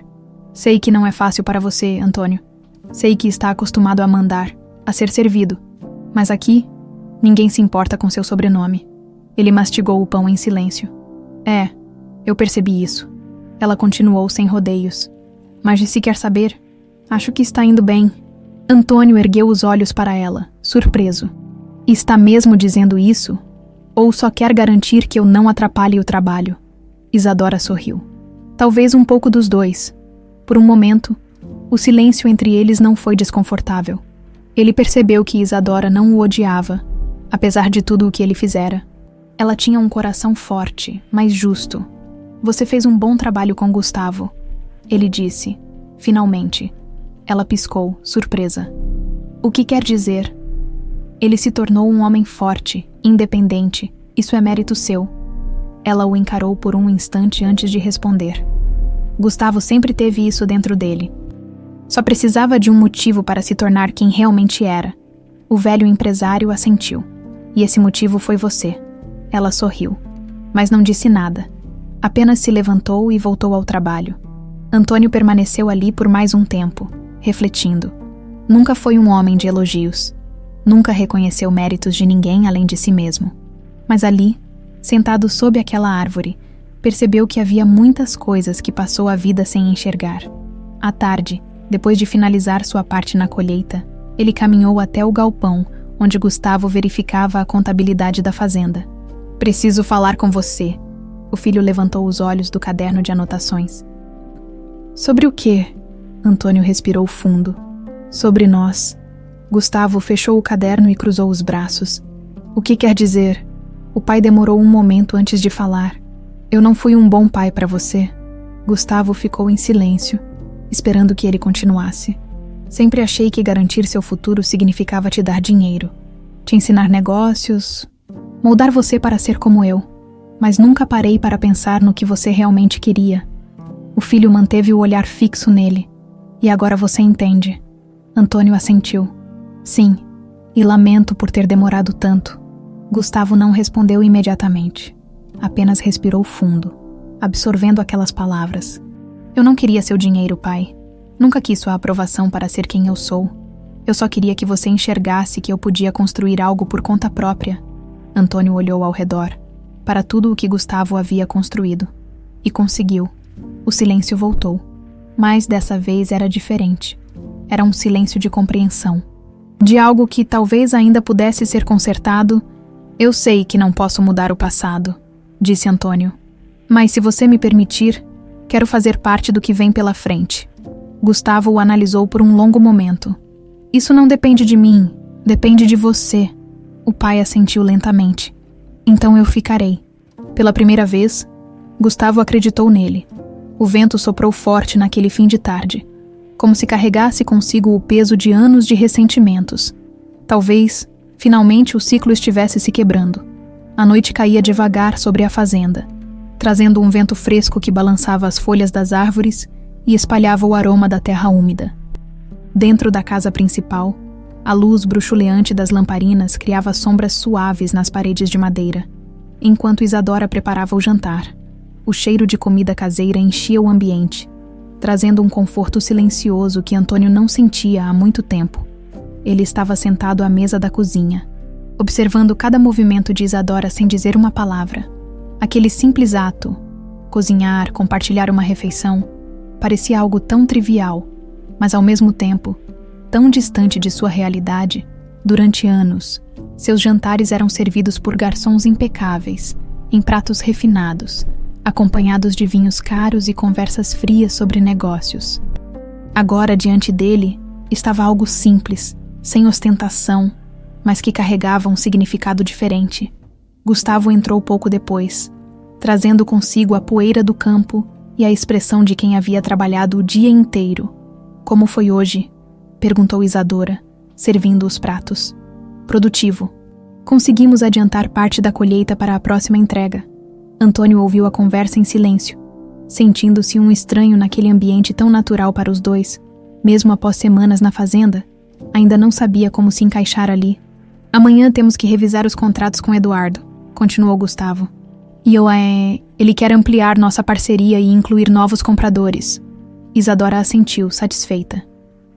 Speaker 1: Sei que não é fácil para você, Antônio. Sei que está acostumado a mandar, a ser servido. Mas aqui, ninguém se importa com seu sobrenome. Ele mastigou o pão em silêncio. É, eu percebi isso. Ela continuou sem rodeios. Mas se quer saber, acho que está indo bem. Antônio ergueu os olhos para ela, surpreso. Está mesmo dizendo isso? Ou só quer garantir que eu não atrapalhe o trabalho? Isadora sorriu. Talvez um pouco dos dois. Por um momento, o silêncio entre eles não foi desconfortável. Ele percebeu que Isadora não o odiava, apesar de tudo o que ele fizera. Ela tinha um coração forte, mas justo. Você fez um bom trabalho com Gustavo, ele disse, finalmente. Ela piscou, surpresa. O que quer dizer? Ele se tornou um homem forte, independente. Isso é mérito seu. Ela o encarou por um instante antes de responder. Gustavo sempre teve isso dentro dele. Só precisava de um motivo para se tornar quem realmente era. O velho empresário assentiu. E esse motivo foi você. Ela sorriu, mas não disse nada. Apenas se levantou e voltou ao trabalho. Antônio permaneceu ali por mais um tempo, refletindo. Nunca foi um homem de elogios. Nunca reconheceu méritos de ninguém além de si mesmo. Mas ali, sentado sob aquela árvore, percebeu que havia muitas coisas que passou a vida sem enxergar. À tarde, depois de finalizar sua parte na colheita, ele caminhou até o galpão, onde Gustavo verificava a contabilidade da fazenda. Preciso falar com você. O filho levantou os olhos do caderno de anotações. Sobre o quê? Antônio respirou fundo. Sobre nós. Gustavo fechou o caderno e cruzou os braços. O que quer dizer? O pai demorou um momento antes de falar. Eu não fui um bom pai para você. Gustavo ficou em silêncio, esperando que ele continuasse. Sempre achei que garantir seu futuro significava te dar dinheiro, te ensinar negócios, moldar você para ser como eu. Mas nunca parei para pensar no que você realmente queria. O filho manteve o olhar fixo nele. E agora você entende. Antônio assentiu. Sim, e lamento por ter demorado tanto. Gustavo não respondeu imediatamente. Apenas respirou fundo, absorvendo aquelas palavras. Eu não queria seu dinheiro, pai. Nunca quis sua aprovação para ser quem eu sou. Eu só queria que você enxergasse que eu podia construir algo por conta própria. Antônio olhou ao redor, para tudo o que Gustavo havia construído. E conseguiu. O silêncio voltou. Mas dessa vez era diferente. Era um silêncio de compreensão. De algo que talvez ainda pudesse ser consertado. Eu sei que não posso mudar o passado, disse Antônio. Mas se você me permitir, quero fazer parte do que vem pela frente. Gustavo o analisou por um longo momento. Isso não depende de mim, depende de você. O pai assentiu lentamente. Então eu ficarei. Pela primeira vez, Gustavo acreditou nele. O vento soprou forte naquele fim de tarde, como se carregasse consigo o peso de anos de ressentimentos. Talvez, finalmente, o ciclo estivesse se quebrando. A noite caía devagar sobre a fazenda, trazendo um vento fresco que balançava as folhas das árvores e espalhava o aroma da terra úmida. Dentro da casa principal, a luz bruxuleante das lamparinas criava sombras suaves nas paredes de madeira, enquanto Isadora preparava o jantar. O cheiro de comida caseira enchia o ambiente, trazendo um conforto silencioso que Antônio não sentia há muito tempo. Ele estava sentado à mesa da cozinha, observando cada movimento de Isadora sem dizer uma palavra. Aquele simples ato, cozinhar, compartilhar uma refeição, parecia algo tão trivial, mas ao mesmo tempo, tão distante de sua realidade. Durante anos, seus jantares eram servidos por garçons impecáveis, em pratos refinados, acompanhados de vinhos caros e conversas frias sobre negócios. Agora, diante dele, estava algo simples, sem ostentação, mas que carregava um significado diferente. Gustavo entrou pouco depois, trazendo consigo a poeira do campo e a expressão de quem havia trabalhado o dia inteiro. Como foi hoje? Perguntou Isadora, servindo os pratos. Produtivo. Conseguimos adiantar parte da colheita para a próxima entrega. Antônio ouviu a conversa em silêncio, sentindo-se um estranho naquele ambiente tão natural para os dois. Mesmo após semanas na fazenda, ainda não sabia como se encaixar ali. Amanhã temos que revisar os contratos com Eduardo, continuou Gustavo. E ele quer ampliar nossa parceria e incluir novos compradores. Isadora assentiu, satisfeita.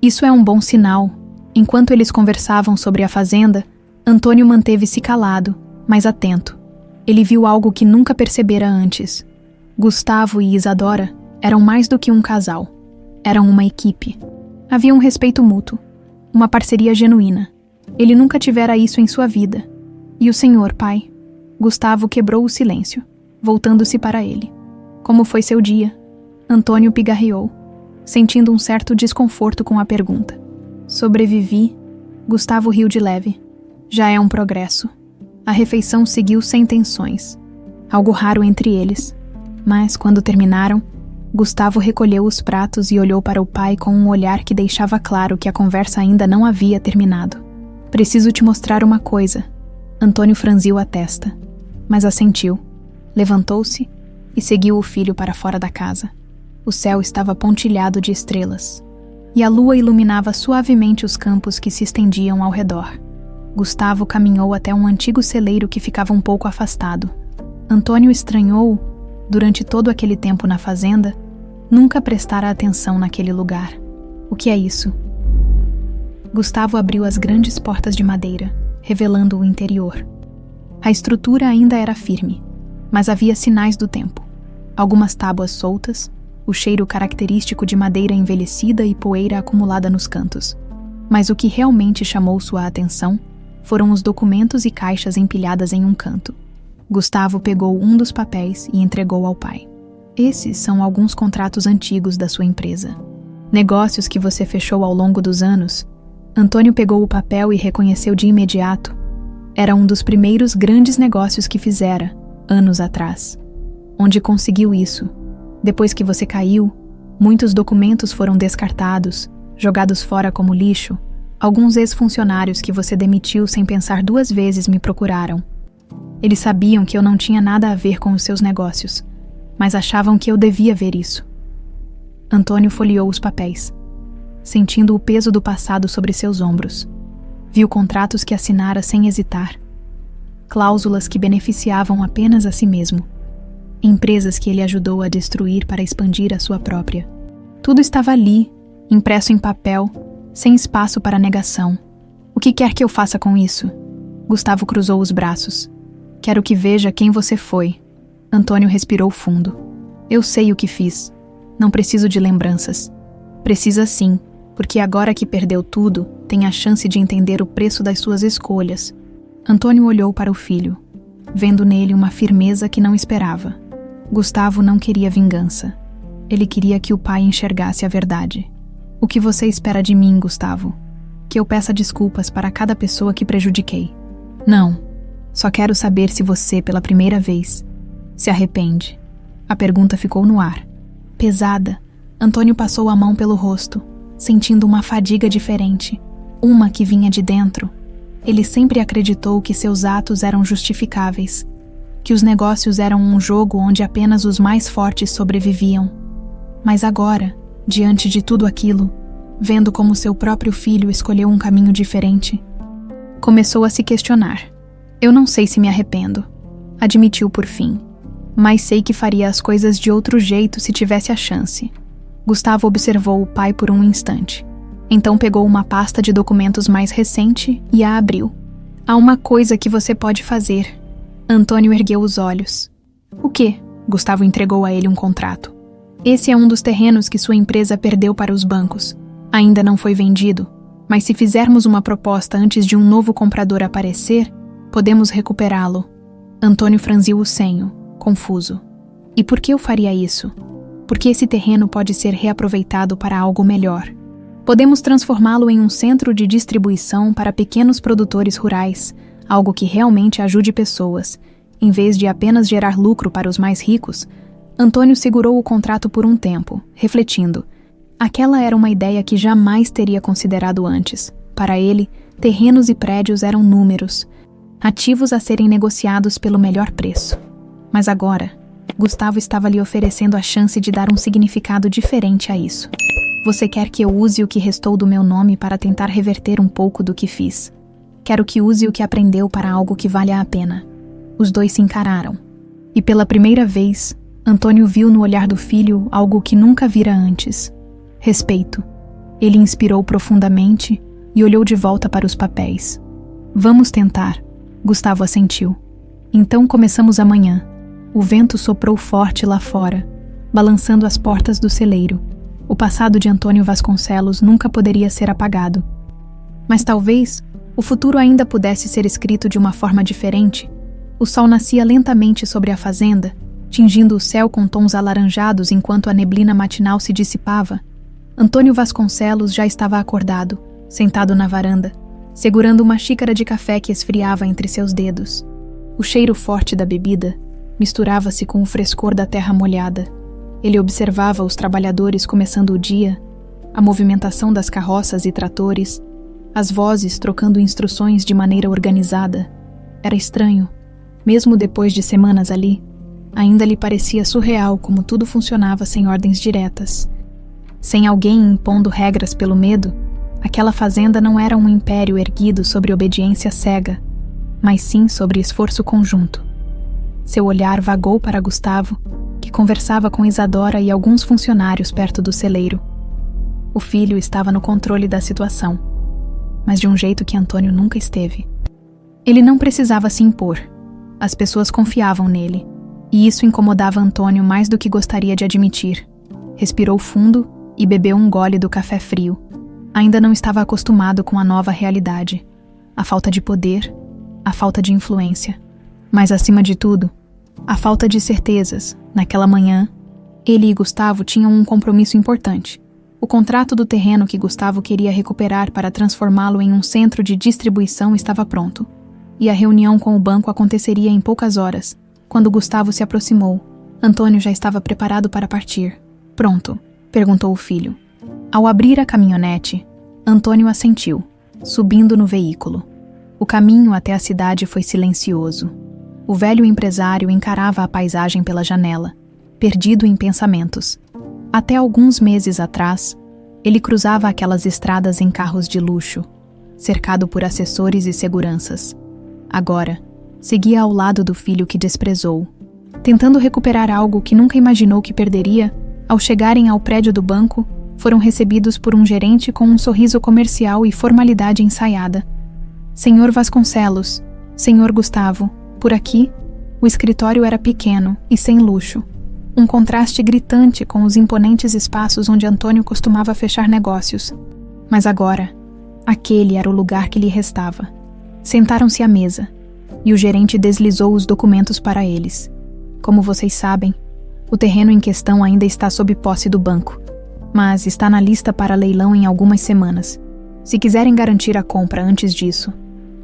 Speaker 1: Isso é um bom sinal. Enquanto eles conversavam sobre a fazenda, Antônio manteve-se calado, mas atento. Ele viu algo que nunca percebera antes. Gustavo e Isadora eram mais do que um casal. Eram uma equipe. Havia um respeito mútuo, uma parceria genuína. Ele nunca tivera isso em sua vida. E o senhor, pai? Gustavo quebrou o silêncio, voltando-se para ele. Como foi seu dia? Antônio pigarreou, sentindo um certo desconforto com a pergunta. Sobrevivi. Gustavo riu de leve. Já é um progresso. A refeição seguiu sem tensões. Algo raro entre eles. Mas, quando terminaram, Gustavo recolheu os pratos e olhou para o pai com um olhar que deixava claro que a conversa ainda não havia terminado. Preciso te mostrar uma coisa. Antônio franziu a testa, mas assentiu. Levantou-se e seguiu o filho para fora da casa. O céu estava pontilhado de estrelas, e a lua iluminava suavemente os campos que se estendiam ao redor. Gustavo caminhou até um antigo celeiro que ficava um pouco afastado. Antônio estranhou, durante todo aquele tempo na fazenda, nunca prestara atenção naquele lugar. O que é isso? Gustavo abriu as grandes portas de madeira, revelando o interior. A estrutura ainda era firme, mas havia sinais do tempo. Algumas tábuas soltas, o cheiro característico de madeira envelhecida e poeira acumulada nos cantos. Mas o que realmente chamou sua atenção foram os documentos e caixas empilhadas em um canto. Gustavo pegou um dos papéis e entregou ao pai. Esses são alguns contratos antigos da sua empresa. Negócios que você fechou ao longo dos anos. Antônio pegou o papel e reconheceu de imediato. Era um dos primeiros grandes negócios que fizera, anos atrás. Onde conseguiu isso? Depois que você caiu, muitos documentos foram descartados, jogados fora como lixo. Alguns ex-funcionários que você demitiu sem pensar 2 vezes me procuraram. Eles sabiam que eu não tinha nada a ver com os seus negócios, mas achavam que eu devia ver isso. Antônio folheou os papéis, sentindo o peso do passado sobre seus ombros. Viu contratos que assinara sem hesitar. Cláusulas que beneficiavam apenas a si mesmo. Empresas que ele ajudou a destruir para expandir a sua própria. Tudo estava ali, impresso em papel, sem espaço para negação. O que quer que eu faça com isso? Gustavo cruzou os braços. Quero que veja quem você foi. Antônio respirou fundo. Eu sei o que fiz. Não preciso de lembranças. Precisa sim, porque agora que perdeu tudo, tem a chance de entender o preço das suas escolhas. Antônio olhou para o filho, vendo nele uma firmeza que não esperava. Gustavo não queria vingança. Ele queria que o pai enxergasse a verdade. O que você espera de mim, Gustavo? Que eu peça desculpas para cada pessoa que prejudiquei. Não. Só quero saber se você, pela primeira vez, se arrepende. A pergunta ficou no ar. Pesada, Antônio passou a mão pelo rosto, sentindo uma fadiga diferente, uma que vinha de dentro. Ele sempre acreditou que seus atos eram justificáveis, que os negócios eram um jogo onde apenas os mais fortes sobreviviam. Mas agora, diante de tudo aquilo, vendo como seu próprio filho escolheu um caminho diferente, começou a se questionar. Eu não sei se me arrependo, admitiu por fim, mas sei que faria as coisas de outro jeito se tivesse a chance. Gustavo observou o pai por um instante. Então pegou uma pasta de documentos mais recente e a abriu. Há uma coisa que você pode fazer. Antônio ergueu os olhos. O quê? Gustavo entregou a ele um contrato. Esse é um dos terrenos que sua empresa perdeu para os bancos. Ainda não foi vendido, mas se fizermos uma proposta antes de um novo comprador aparecer, podemos recuperá-lo. Antônio franziu o senho, confuso. E por que eu faria isso? Porque esse terreno pode ser reaproveitado para algo melhor. Podemos transformá-lo em um centro de distribuição para pequenos produtores rurais, algo que realmente ajude pessoas, em vez de apenas gerar lucro para os mais ricos. Antônio segurou o contrato por um tempo, refletindo. Aquela era uma ideia que jamais teria considerado antes. Para ele, terrenos e prédios eram números, ativos a serem negociados pelo melhor preço. Mas agora, Gustavo estava lhe oferecendo a chance de dar um significado diferente a isso. Você quer que eu use o que restou do meu nome para tentar reverter um pouco do que fiz. Quero que use o que aprendeu para algo que valha a pena. Os dois se encararam. E pela primeira vez, Antônio viu no olhar do filho algo que nunca vira antes. Respeito. Ele inspirou profundamente e olhou de volta para os papéis. Vamos tentar. Gustavo assentiu. Então começamos amanhã. O vento soprou forte lá fora, balançando as portas do celeiro. O passado de Antônio Vasconcelos nunca poderia ser apagado. Mas talvez o futuro ainda pudesse ser escrito de uma forma diferente. O sol nascia lentamente sobre a fazenda, tingindo o céu com tons alaranjados enquanto a neblina matinal se dissipava. Antônio Vasconcelos já estava acordado, sentado na varanda, segurando uma xícara de café que esfriava entre seus dedos. O cheiro forte da bebida misturava-se com o frescor da terra molhada. Ele observava os trabalhadores começando o dia, a movimentação das carroças e tratores, as vozes trocando instruções de maneira organizada. Era estranho, mesmo depois de semanas ali, ainda lhe parecia surreal como tudo funcionava sem ordens diretas. Sem alguém impondo regras pelo medo, aquela fazenda não era um império erguido sobre obediência cega, mas sim sobre esforço conjunto. Seu olhar vagou para Gustavo, que conversava com Isadora e alguns funcionários perto do celeiro. O filho estava no controle da situação, mas de um jeito que Antônio nunca esteve. Ele não precisava se impor. As pessoas confiavam nele, e isso incomodava Antônio mais do que gostaria de admitir. Respirou fundo e bebeu um gole do café frio. Ainda não estava acostumado com a nova realidade. A falta de poder, a falta de influência. Mas, acima de tudo, a falta de certezas. Naquela manhã, ele e Gustavo tinham um compromisso importante. O contrato do terreno que Gustavo queria recuperar para transformá-lo em um centro de distribuição estava pronto, e a reunião com o banco aconteceria em poucas horas. Quando Gustavo se aproximou, Antônio já estava preparado para partir. "Pronto?", perguntou o filho. Ao abrir a caminhonete, Antônio assentiu, subindo no veículo. O caminho até a cidade foi silencioso. O velho empresário encarava a paisagem pela janela, perdido em pensamentos. Até alguns meses atrás, ele cruzava aquelas estradas em carros de luxo, cercado por assessores e seguranças. Agora, seguia ao lado do filho que desprezou, tentando recuperar algo que nunca imaginou que perderia. Ao chegarem ao prédio do banco, foram recebidos por um gerente com um sorriso comercial e formalidade ensaiada. "Senhor Vasconcelos, senhor Gustavo, por aqui?" O escritório era pequeno e sem luxo, um contraste gritante com os imponentes espaços onde Antônio costumava fechar negócios. Mas agora, aquele era o lugar que lhe restava. Sentaram-se à mesa, e o gerente deslizou os documentos para eles. "Como vocês sabem, o terreno em questão ainda está sob posse do banco, mas está na lista para leilão em algumas semanas. Se quiserem garantir a compra antes disso,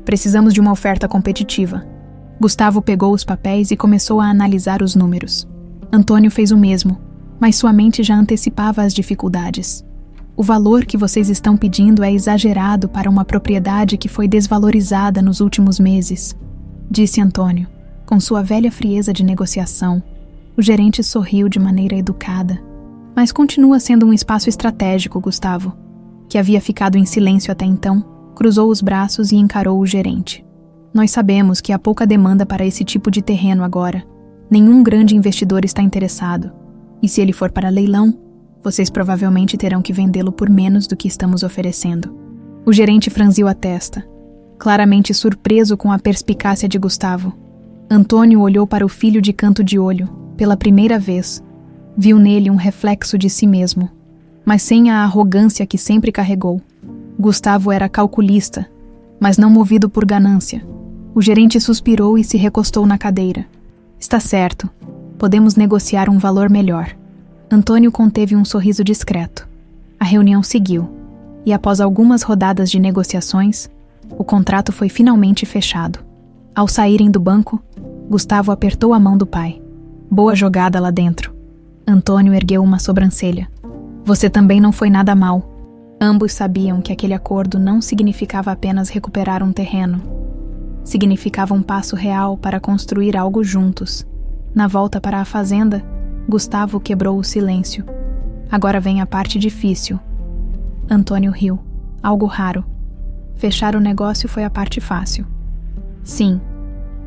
Speaker 1: precisamos de uma oferta competitiva." Gustavo pegou os papéis e começou a analisar os números. Antônio fez o mesmo, mas sua mente já antecipava as dificuldades. "O valor que vocês estão pedindo é exagerado para uma propriedade que foi desvalorizada nos últimos meses", disse Antônio, com sua velha frieza de negociação. O gerente sorriu de maneira educada. "Mas continua sendo um espaço estratégico, Gustavo", que havia ficado em silêncio até então, cruzou os braços e encarou o gerente. "Nós sabemos que há pouca demanda para esse tipo de terreno agora. Nenhum grande investidor está interessado. E se ele for para leilão, vocês provavelmente terão que vendê-lo por menos do que estamos oferecendo." O gerente franziu a testa, claramente surpreso com a perspicácia de Gustavo. Antônio olhou para o filho de canto de olho. Pela primeira vez, viu nele um reflexo de si mesmo, mas sem a arrogância que sempre carregou. Gustavo era calculista, mas não movido por ganância. O gerente suspirou e se recostou na cadeira. "Está certo. Podemos negociar um valor melhor." Antônio conteve um sorriso discreto. A reunião seguiu, e após algumas rodadas de negociações, o contrato foi finalmente fechado. Ao saírem do banco, Gustavo apertou a mão do pai. "Boa jogada lá dentro." Antônio ergueu uma sobrancelha. "Você também não foi nada mal." Ambos sabiam que aquele acordo não significava apenas recuperar um terreno. Significava um passo real para construir algo juntos. Na volta para a fazenda, Gustavo quebrou o silêncio. "Agora vem a parte difícil." Antônio riu, algo raro. Fechar o negócio foi a parte fácil. "Sim,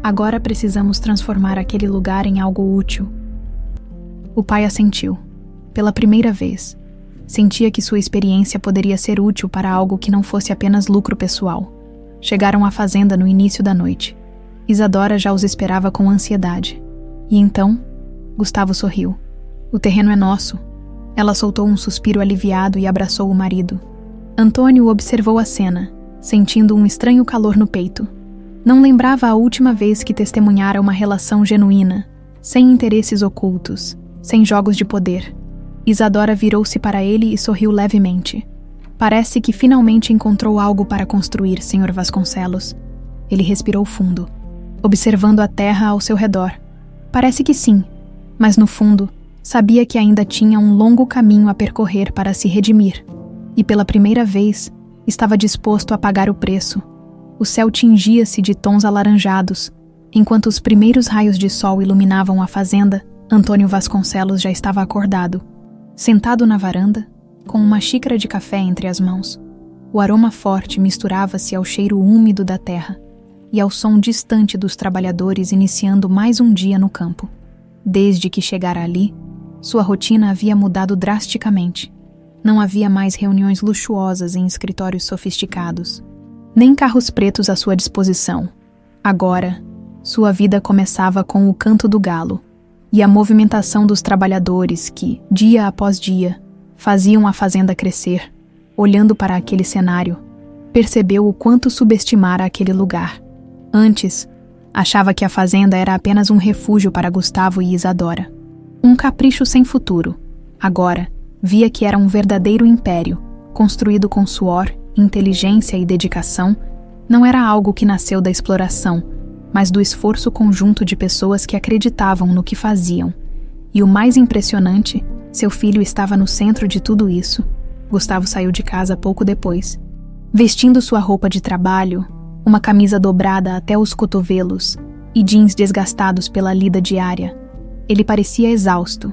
Speaker 1: agora precisamos transformar aquele lugar em algo útil." O pai assentiu. Pela primeira vez, sentia que sua experiência poderia ser útil para algo que não fosse apenas lucro pessoal. Chegaram à fazenda no início da noite. Isadora já os esperava com ansiedade. E então, Gustavo sorriu. "O terreno é nosso." Ela soltou um suspiro aliviado e abraçou o marido. Antônio observou a cena, sentindo um estranho calor no peito. Não lembrava a última vez que testemunhara uma relação genuína, sem interesses ocultos, sem jogos de poder. Isadora virou-se para ele e sorriu levemente. "Parece que finalmente encontrou algo para construir, Sr. Vasconcelos." Ele respirou fundo, observando a terra ao seu redor. Parece que sim, mas no fundo, sabia que ainda tinha um longo caminho a percorrer para se redimir. E pela primeira vez, estava disposto a pagar o preço. O céu tingia-se de tons alaranjados. Enquanto os primeiros raios de sol iluminavam a fazenda, Antônio Vasconcelos já estava acordado. Sentado na varanda, com uma xícara de café entre as mãos, o aroma forte misturava-se ao cheiro úmido da terra e ao som distante dos trabalhadores iniciando mais um dia no campo. Desde que chegara ali, sua rotina havia mudado drasticamente. Não havia mais reuniões luxuosas em escritórios sofisticados, nem carros pretos à sua disposição. Agora, sua vida começava com o canto do galo e a movimentação dos trabalhadores que, dia após dia, faziam a fazenda crescer. Olhando para aquele cenário, percebeu o quanto subestimara aquele lugar. Antes, Achava que a fazenda era apenas um refúgio para Gustavo e Isadora. Um capricho sem futuro. Agora, via que era um verdadeiro império, construído com suor, inteligência e dedicação. Não era algo que nasceu da exploração, mas do esforço conjunto de pessoas que acreditavam no que faziam. E o mais impressionante, seu filho estava no centro de tudo isso. Gustavo saiu de casa pouco depois. Vestindo sua roupa de trabalho, uma camisa dobrada até os cotovelos e jeans desgastados pela lida diária, ele parecia exausto,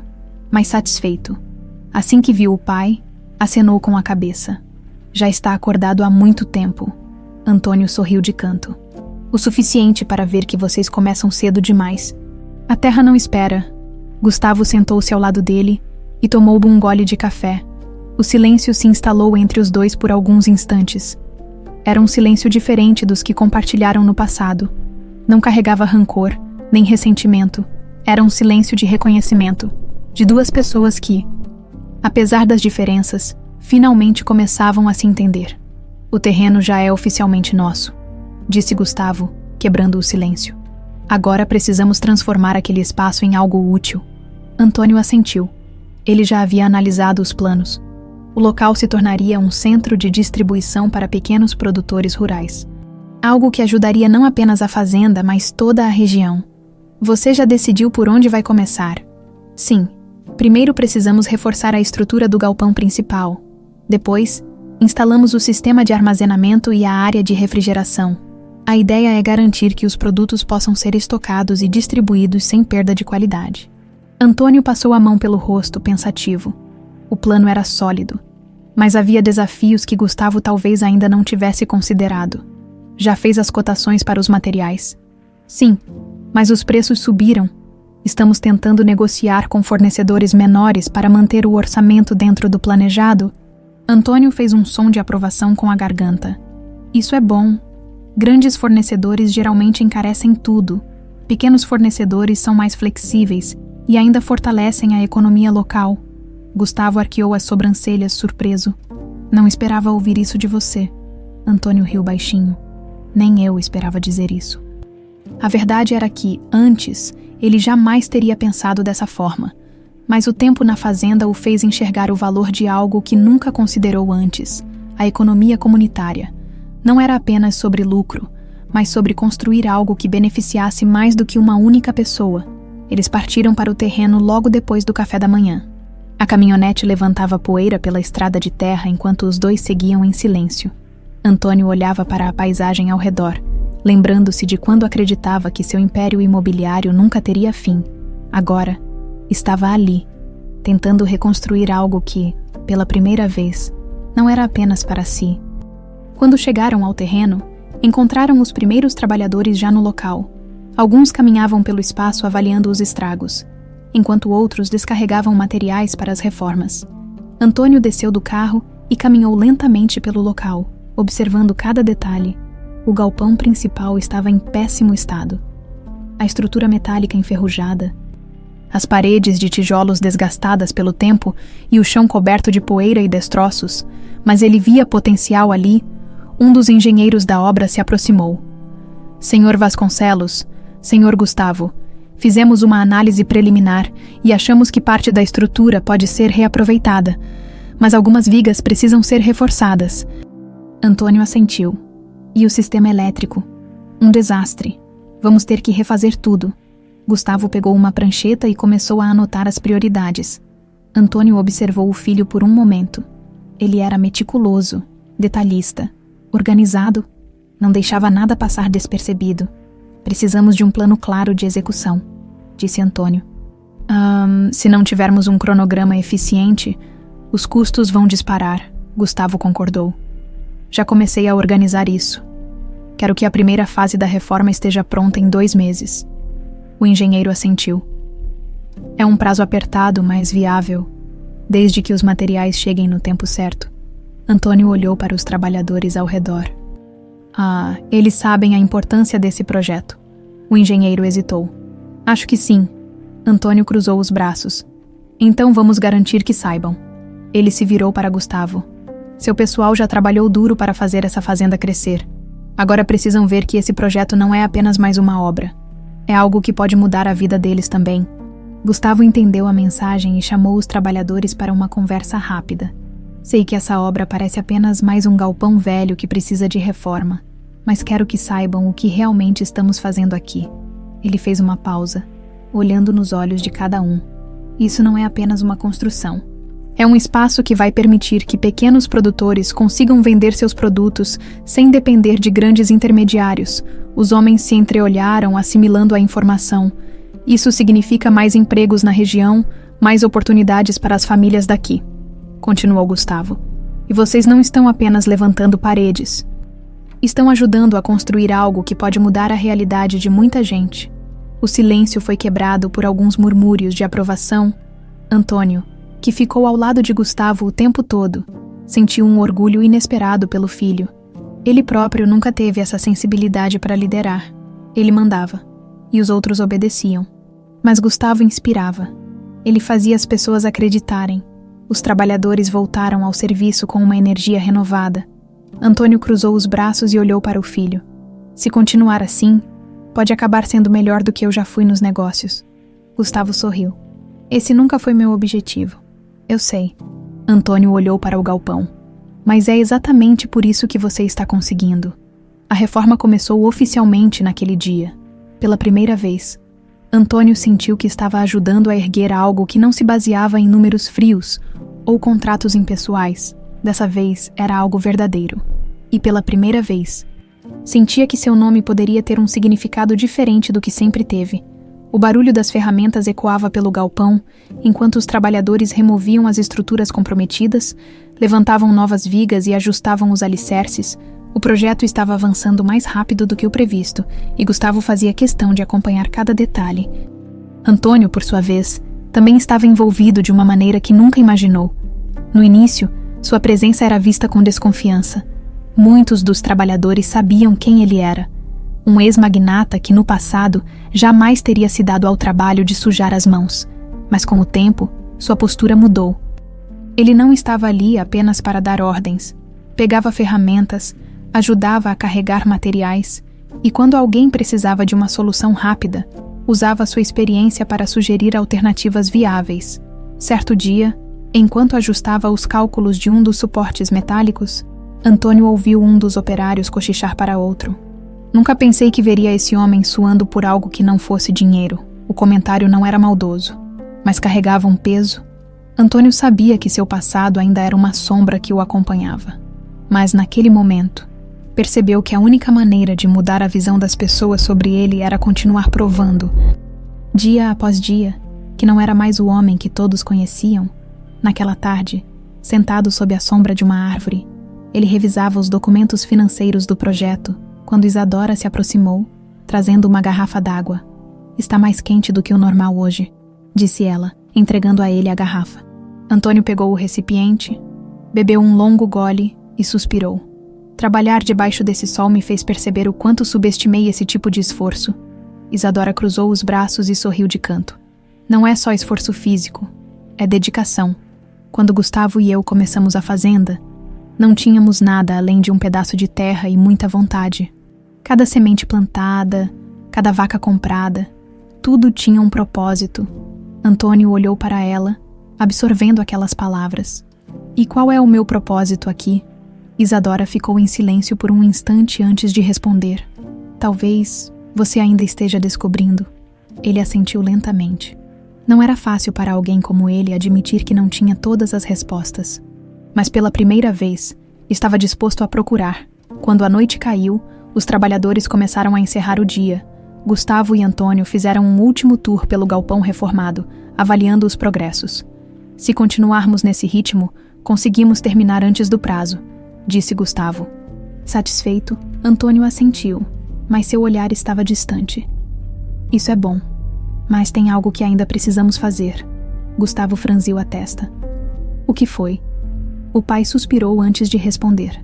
Speaker 1: mas satisfeito. Assim que viu o pai, acenou com a cabeça. Já está acordado há muito tempo. Antônio sorriu de canto. O suficiente para ver que vocês começam cedo demais. A terra não espera. Gustavo sentou-se ao lado dele e tomou um gole de café. O silêncio se instalou entre os dois por alguns instantes. Era um silêncio diferente dos que compartilharam no passado. Não carregava rancor, nem ressentimento. Era um silêncio de reconhecimento, de duas pessoas que, apesar das diferenças, finalmente começavam a se entender. O terreno já é oficialmente nosso, disse Gustavo, quebrando o silêncio. Agora precisamos transformar aquele espaço em algo útil. Antônio assentiu. Ele já havia analisado os planos. O local se tornaria um centro de distribuição para pequenos produtores rurais. Algo que ajudaria não apenas a fazenda, mas toda a região. Você já decidiu por onde vai começar? Sim. Primeiro precisamos reforçar a estrutura do galpão principal. Depois, instalamos o sistema de armazenamento e a área de refrigeração. A ideia é garantir que os produtos possam ser estocados e distribuídos sem perda de qualidade. Antônio passou a mão pelo rosto, pensativo. O plano era sólido, mas havia desafios que Gustavo talvez ainda não tivesse considerado. Já fez as cotações para os materiais? Sim, mas os preços subiram. Estamos tentando negociar com fornecedores menores para manter o orçamento dentro do planejado. Antônio fez um som de aprovação com a garganta. Isso é bom. Grandes fornecedores geralmente encarecem tudo. Pequenos fornecedores são mais flexíveis e ainda fortalecem a economia local. Gustavo arqueou as sobrancelhas, surpreso. Não esperava ouvir isso de você. Antônio riu baixinho. Nem eu esperava dizer isso. A verdade era que, antes, ele jamais teria pensado dessa forma. Mas o tempo na fazenda o fez enxergar o valor de algo que nunca considerou antes, a economia comunitária. Não era apenas sobre lucro, mas sobre construir algo que beneficiasse mais do que uma única pessoa. Eles partiram para o terreno logo depois do café da manhã. A caminhonete levantava poeira pela estrada de terra enquanto os dois seguiam em silêncio. Antônio olhava para a paisagem ao redor, lembrando-se de quando acreditava que seu império imobiliário nunca teria fim. Agora, estava ali, tentando reconstruir algo que, pela primeira vez, não era apenas para si. Quando chegaram ao terreno, encontraram os primeiros trabalhadores já no local. Alguns caminhavam pelo espaço avaliando os estragos, enquanto outros descarregavam materiais para as reformas. Antônio desceu do carro e caminhou lentamente pelo local, observando cada detalhe. O galpão principal estava em péssimo estado. A estrutura metálica enferrujada, as paredes de tijolos desgastadas pelo tempo e o chão coberto de poeira e destroços, mas ele via potencial ali. Um dos engenheiros da obra se aproximou. Senhor Vasconcelos, Senhor Gustavo, fizemos uma análise preliminar e achamos que parte da estrutura pode ser reaproveitada, mas algumas vigas precisam ser reforçadas. Antônio assentiu. E o sistema elétrico? Um desastre. Vamos ter que refazer tudo. Gustavo pegou uma prancheta e começou a anotar as prioridades. Antônio observou o filho por um momento. Ele era meticuloso, detalhista, organizado. Não deixava nada passar despercebido. Precisamos de um plano claro de execução, disse Antônio. Se não tivermos um cronograma eficiente, os custos vão disparar, Gustavo concordou. Já comecei a organizar isso. Quero que a primeira fase da reforma esteja pronta em 2 meses. O engenheiro assentiu. É um prazo apertado, mas viável, desde que os materiais cheguem no tempo certo. Antônio olhou para os trabalhadores ao redor. Eles sabem a importância desse projeto. O engenheiro hesitou. Acho que sim. Antônio cruzou os braços. Então vamos garantir que saibam. Ele se virou para Gustavo. Seu pessoal já trabalhou duro para fazer essa fazenda crescer. Agora precisam ver que esse projeto não é apenas mais uma obra. É algo que pode mudar a vida deles também. Gustavo entendeu a mensagem e chamou os trabalhadores para uma conversa rápida. Sei que essa obra parece apenas mais um galpão velho que precisa de reforma, mas quero que saibam o que realmente estamos fazendo aqui. Ele fez uma pausa, olhando nos olhos de cada um. Isso não é apenas uma construção. É um espaço que vai permitir que pequenos produtores consigam vender seus produtos sem depender de grandes intermediários. Os homens se entreolharam, assimilando a informação. Isso significa mais empregos na região, mais oportunidades para as famílias daqui, continuou Gustavo. E vocês não estão apenas levantando paredes. Estão ajudando a construir algo que pode mudar a realidade de muita gente. O silêncio foi quebrado por alguns murmúrios de aprovação. Antônio, que ficou ao lado de Gustavo o tempo todo, sentiu um orgulho inesperado pelo filho. Ele próprio nunca teve essa sensibilidade para liderar. Ele mandava, e os outros obedeciam. Mas Gustavo inspirava. Ele fazia as pessoas acreditarem. Os trabalhadores voltaram ao serviço com uma energia renovada. Antônio cruzou os braços e olhou para o filho. Se continuar assim, pode acabar sendo melhor do que eu já fui nos negócios. Gustavo sorriu. Esse nunca foi meu objetivo. Eu sei. Antônio olhou para o galpão. Mas é exatamente por isso que você está conseguindo. A reforma começou oficialmente naquele dia. Pela primeira vez, Antônio sentiu que estava ajudando a erguer algo que não se baseava em números frios ou contratos impessoais. Dessa vez, era algo verdadeiro. E pela primeira vez, sentia que seu nome poderia ter um significado diferente do que sempre teve. O barulho das ferramentas ecoava pelo galpão, enquanto os trabalhadores removiam as estruturas comprometidas, levantavam novas vigas e ajustavam os alicerces. O projeto estava avançando mais rápido do que o previsto, e Gustavo fazia questão de acompanhar cada detalhe. Antônio, por sua vez, também estava envolvido de uma maneira que nunca imaginou. No início, sua presença era vista com desconfiança. Muitos dos trabalhadores sabiam quem ele era. Um ex-magnata que, no passado, jamais teria se dado ao trabalho de sujar as mãos. Mas com o tempo, sua postura mudou. Ele não estava ali apenas para dar ordens. Pegava ferramentas, ajudava a carregar materiais e, quando alguém precisava de uma solução rápida, usava sua experiência para sugerir alternativas viáveis. Certo dia, enquanto ajustava os cálculos de um dos suportes metálicos, Antônio ouviu um dos operários cochichar para outro. Nunca pensei que veria esse homem suando por algo que não fosse dinheiro. O comentário não era maldoso, mas carregava um peso. Antônio sabia que seu passado ainda era uma sombra que o acompanhava. Mas naquele momento, percebeu que a única maneira de mudar a visão das pessoas sobre ele era continuar provando, dia após dia, que não era mais o homem que todos conheciam. Naquela tarde, sentado sob a sombra de uma árvore, ele revisava os documentos financeiros do projeto, quando Isadora se aproximou, trazendo uma garrafa d'água. Está mais quente do que o normal hoje, disse ela, entregando a ele a garrafa. Antônio pegou o recipiente, bebeu um longo gole e suspirou. Trabalhar debaixo desse sol me fez perceber o quanto subestimei esse tipo de esforço. Isadora cruzou os braços e sorriu de canto. Não é só esforço físico, é dedicação. Quando Gustavo e eu começamos a fazenda, não tínhamos nada além de um pedaço de terra e muita vontade. Cada semente plantada, cada vaca comprada, tudo tinha um propósito. Antônio olhou para ela, absorvendo aquelas palavras. E qual é o meu propósito aqui? Isadora ficou em silêncio por um instante antes de responder. Talvez você ainda esteja descobrindo. Ele assentiu lentamente. Não era fácil para alguém como ele admitir que não tinha todas as respostas. Mas pela primeira vez, estava disposto a procurar. Quando a noite caiu, os trabalhadores começaram a encerrar o dia. Gustavo e Antônio fizeram um último tour pelo galpão reformado, avaliando os progressos. Se continuarmos nesse ritmo, conseguimos terminar antes do prazo, disse Gustavo. Satisfeito, Antônio assentiu, mas seu olhar estava distante. Isso é bom, mas tem algo que ainda precisamos fazer. Gustavo franziu a testa. O que foi? O pai suspirou antes de responder.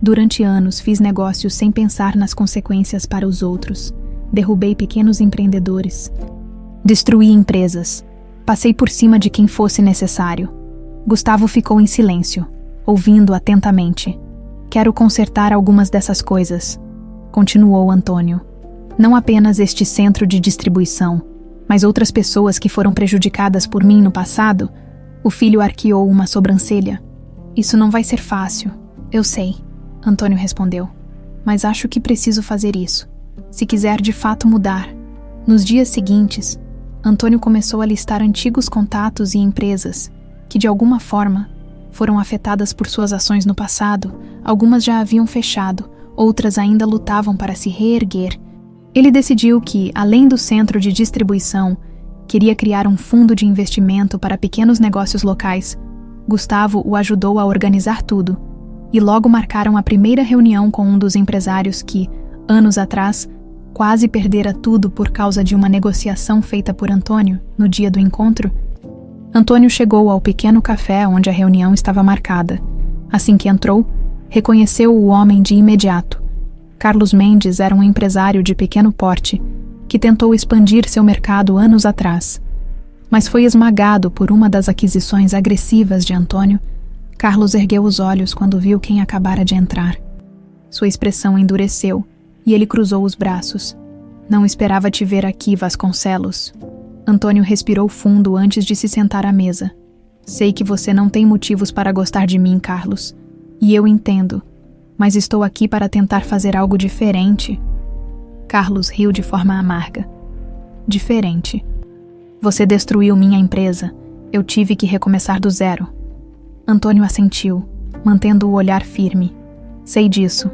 Speaker 1: Durante anos fiz negócios sem pensar nas consequências para os outros. Derrubei pequenos empreendedores. Destruí empresas. Passei por cima de quem fosse necessário. Gustavo ficou em silêncio, ouvindo atentamente. Quero consertar algumas dessas coisas, continuou Antônio. Não apenas este centro de distribuição, mas outras pessoas que foram prejudicadas por mim no passado. O filho arqueou uma sobrancelha. Isso não vai ser fácil, eu sei, Antônio respondeu. Mas acho que preciso fazer isso, se quiser de fato mudar. Nos dias seguintes, Antônio começou a listar antigos contatos e empresas que, de alguma forma, foram afetadas por suas ações no passado. Algumas já haviam fechado, outras ainda lutavam para se reerguer. Ele decidiu que, além do centro de distribuição, queria criar um fundo de investimento para pequenos negócios locais. Gustavo o ajudou a organizar tudo, e logo marcaram a primeira reunião com um dos empresários que, anos atrás, quase perdera tudo por causa de uma negociação feita por Antônio no dia do encontro. Antônio chegou ao pequeno café onde a reunião estava marcada. Assim que entrou, reconheceu o homem de imediato. Carlos Mendes era um empresário de pequeno porte que tentou expandir seu mercado anos atrás, mas foi esmagado por uma das aquisições agressivas de Antônio. Carlos ergueu os olhos quando viu quem acabara de entrar. Sua expressão endureceu e ele cruzou os braços. Não esperava te ver aqui, Vasconcelos. Antônio respirou fundo antes de se sentar à mesa. Sei que você não tem motivos para gostar de mim, Carlos, e eu entendo, mas estou aqui para tentar fazer algo diferente. Carlos riu de forma amarga. Diferente. Você destruiu minha empresa. Eu tive que recomeçar do zero. Antônio assentiu, mantendo o olhar firme. Sei disso,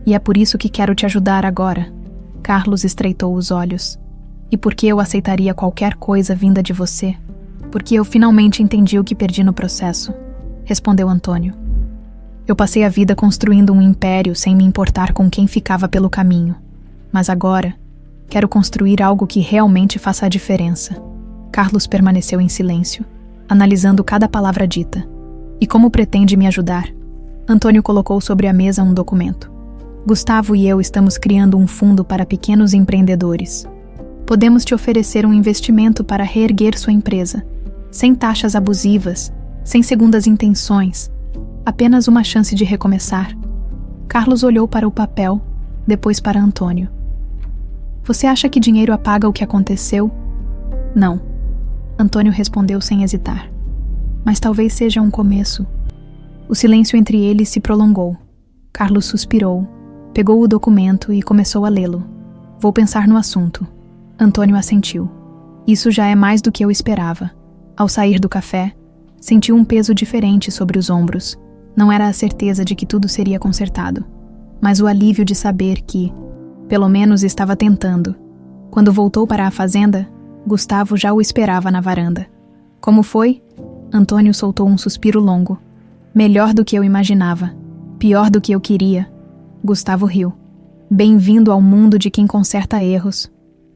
Speaker 1: e é por isso que quero te ajudar agora. Carlos estreitou os olhos. E por que eu aceitaria qualquer coisa vinda de você? Porque eu finalmente entendi o que perdi no processo, respondeu Antônio. Eu passei a vida construindo um império sem me importar com quem ficava pelo caminho. Mas agora, quero construir algo que realmente faça a diferença. Carlos permaneceu em silêncio, analisando cada palavra dita. E como pretende me ajudar? Antônio colocou sobre a mesa um documento. Gustavo e eu estamos criando um fundo para pequenos empreendedores. Podemos te oferecer um investimento para reerguer sua empresa, sem taxas abusivas, sem segundas intenções, apenas uma chance de recomeçar. Carlos olhou para o papel, depois para Antônio. Você acha que dinheiro apaga o que aconteceu? Não. Antônio respondeu sem hesitar. Mas talvez seja um começo. O silêncio entre eles se prolongou. Carlos suspirou, pegou o documento e começou a lê-lo. Vou pensar no assunto. Antônio assentiu. Isso já é mais do que eu esperava. Ao sair do café, sentiu um peso diferente sobre os ombros. Não era a certeza de que tudo seria consertado, mas o alívio de saber que, pelo menos, estava tentando. Quando voltou para a fazenda, Gustavo já o esperava na varanda. Como foi? Antônio soltou um suspiro longo. Melhor do que eu imaginava. Pior do que eu queria. Gustavo riu. Bem-vindo ao mundo de quem conserta erros.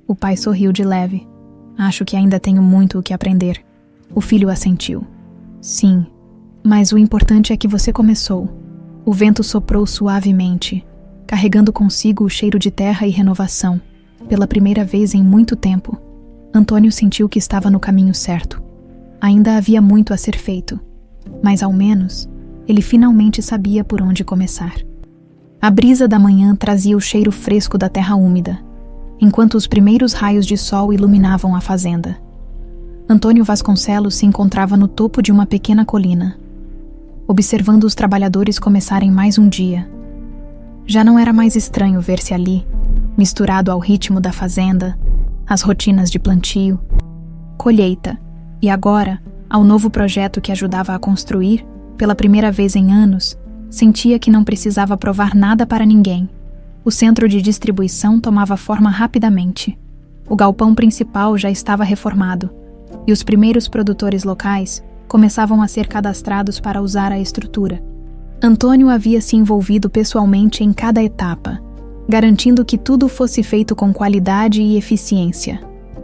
Speaker 1: O pai sorriu de leve. Acho que ainda tenho muito o que aprender. O filho assentiu. Sim, mas o importante é que você começou. O vento soprou suavemente, carregando consigo o cheiro de terra e renovação. Pela primeira vez em muito tempo, Antônio sentiu que estava no caminho certo. Ainda havia muito a ser feito, mas ao menos ele finalmente sabia por onde começar. A brisa da manhã trazia o cheiro fresco da terra úmida, enquanto os primeiros raios de sol iluminavam a fazenda. Antônio Vasconcelos se encontrava no topo de uma pequena colina, observando os trabalhadores começarem mais um dia. Já não era mais estranho ver-se ali, misturado ao ritmo da fazenda, às rotinas de plantio, colheita, e agora, ao novo projeto que ajudava a construir, pela primeira vez em anos, sentia que não precisava provar nada para ninguém. O centro de distribuição tomava forma rapidamente. O galpão principal já estava reformado, e os primeiros produtores locais começavam a ser cadastrados para usar a estrutura. Antônio havia se envolvido pessoalmente em cada etapa, garantindo que tudo fosse feito com qualidade e eficiência,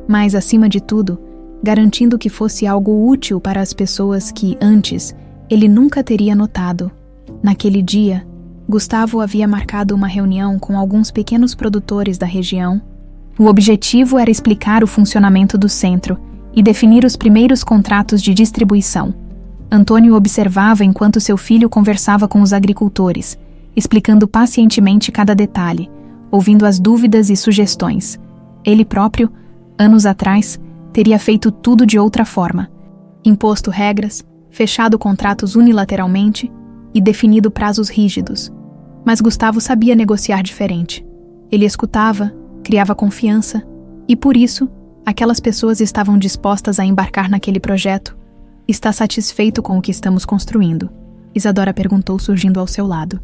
Speaker 1: mas, acima de tudo, garantindo que fosse algo útil para as pessoas que, antes, ele nunca teria notado. Naquele dia, Gustavo havia marcado uma reunião com alguns pequenos produtores da região. O objetivo era explicar o funcionamento do centro e definir os primeiros contratos de distribuição. Antônio observava enquanto seu filho conversava com os agricultores, explicando pacientemente cada detalhe, ouvindo as dúvidas e sugestões. Ele próprio, anos atrás, teria feito tudo de outra forma, imposto regras, fechado contratos unilateralmente e definido prazos rígidos. Mas Gustavo sabia negociar diferente. Ele escutava, criava confiança, e por isso, aquelas pessoas estavam dispostas a embarcar naquele projeto. Está satisfeito com o que estamos construindo? Isadora perguntou, surgindo ao seu lado.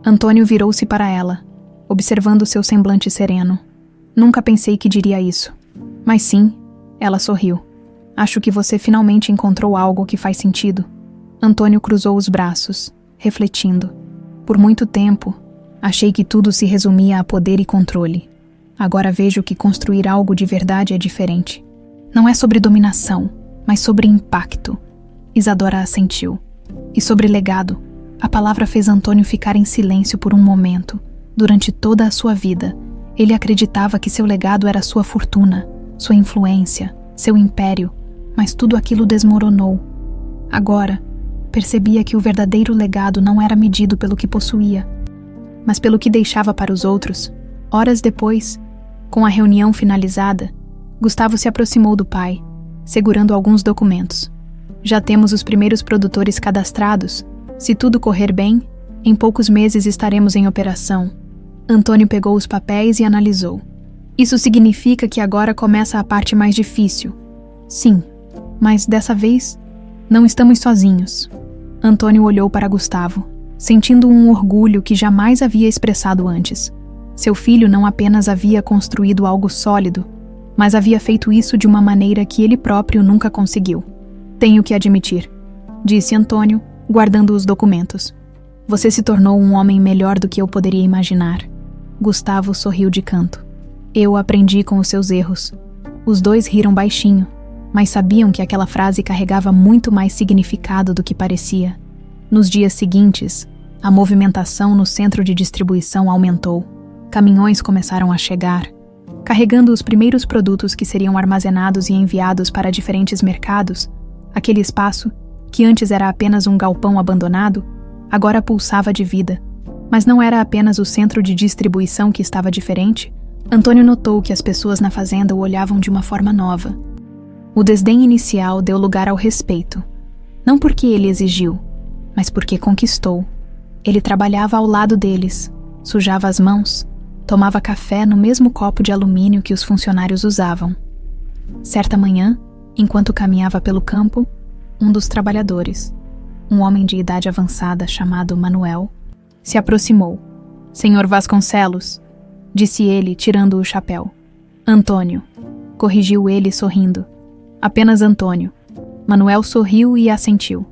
Speaker 1: Antônio virou-se para ela, observando seu semblante sereno. Nunca pensei que diria isso. Mas sim, ela sorriu. Acho que você finalmente encontrou algo que faz sentido. Antônio cruzou os braços, refletindo. Por muito tempo, achei que tudo se resumia a poder e controle. Agora vejo que construir algo de verdade é diferente. Não é sobre dominação, mas sobre impacto. Isadora assentiu. E sobre legado, a palavra fez Antônio ficar em silêncio por um momento. Durante toda a sua vida, ele acreditava que seu legado era sua fortuna, sua influência, seu império, mas tudo aquilo desmoronou. Agora, percebia que o verdadeiro legado não era medido pelo que possuía, mas pelo que deixava para os outros. Horas depois, com a reunião finalizada, Gustavo se aproximou do pai, segurando alguns documentos. Já temos os primeiros produtores cadastrados. Se tudo correr bem, em poucos meses estaremos em operação. Antônio pegou os papéis e analisou. Isso significa que agora começa a parte mais difícil. Sim, mas dessa vez, não estamos sozinhos. Antônio olhou para Gustavo, sentindo um orgulho que jamais havia expressado antes. Seu filho não apenas havia construído algo sólido, mas havia feito isso de uma maneira que ele próprio nunca conseguiu. Tenho que admitir, disse Antônio, guardando os documentos. Você se tornou um homem melhor do que eu poderia imaginar. Gustavo sorriu de canto. Eu aprendi com os seus erros. Os dois riram baixinho, mas sabiam que aquela frase carregava muito mais significado do que parecia. Nos dias seguintes, a movimentação no centro de distribuição aumentou. Caminhões começaram a chegar, carregando os primeiros produtos que seriam armazenados e enviados para diferentes mercados. Aquele espaço, que antes era apenas um galpão abandonado, agora pulsava de vida. Mas não era apenas o centro de distribuição que estava diferente. Antônio notou que as pessoas na fazenda o olhavam de uma forma nova. O desdém inicial deu lugar ao respeito. Não porque ele exigiu, mas porque conquistou. Ele trabalhava ao lado deles, sujava as mãos, tomava café no mesmo copo de alumínio que os funcionários usavam. Certa manhã, enquanto caminhava pelo campo, um dos trabalhadores, um homem de idade avançada chamado Manuel, se aproximou. Senhor Vasconcelos, disse ele, tirando o chapéu. Antônio, corrigiu ele sorrindo. Apenas Antônio. Manuel sorriu e assentiu.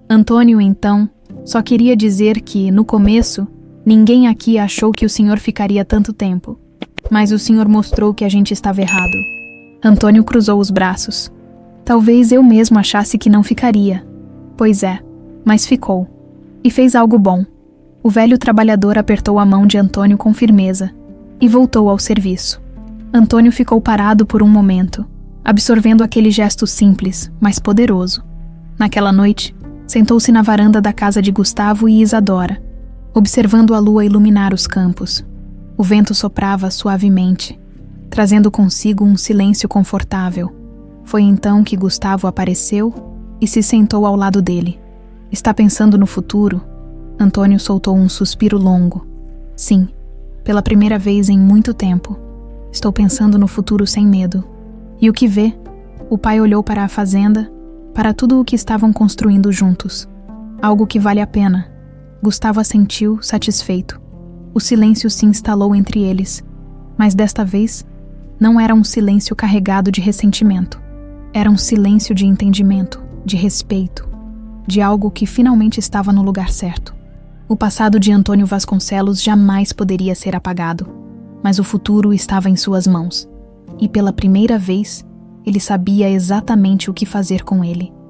Speaker 1: Antônio, então, só queria dizer que, no começo, ninguém aqui achou que o senhor ficaria tanto tempo. Mas o senhor mostrou que a gente estava errado. Antônio cruzou os braços. Talvez eu mesmo achasse que não ficaria. Pois é, mas ficou. E fez algo bom. O velho trabalhador apertou a mão de Antônio com firmeza e voltou ao serviço. Antônio ficou parado por um momento, absorvendo aquele gesto simples, mas poderoso. Naquela noite, sentou-se na varanda da casa de Gustavo e Isadora, observando a lua iluminar os campos. O vento soprava suavemente, trazendo consigo um silêncio confortável. Foi então que Gustavo apareceu e se sentou ao lado dele. Está pensando no futuro? Antônio soltou um suspiro longo. Sim, pela primeira vez em muito tempo. Estou pensando no futuro sem medo. E o que vê? O pai olhou para a fazenda, para tudo o que estavam construindo juntos. Algo que vale a pena. Gustavo assentiu, satisfeito. O silêncio se instalou entre eles, mas desta vez não era um silêncio carregado de ressentimento. Era um silêncio de entendimento, de respeito, de algo que finalmente estava no lugar certo. O passado de Antônio Vasconcelos jamais poderia ser apagado, mas o futuro estava em suas mãos, e pela primeira vez, ele sabia exatamente o que fazer com ele.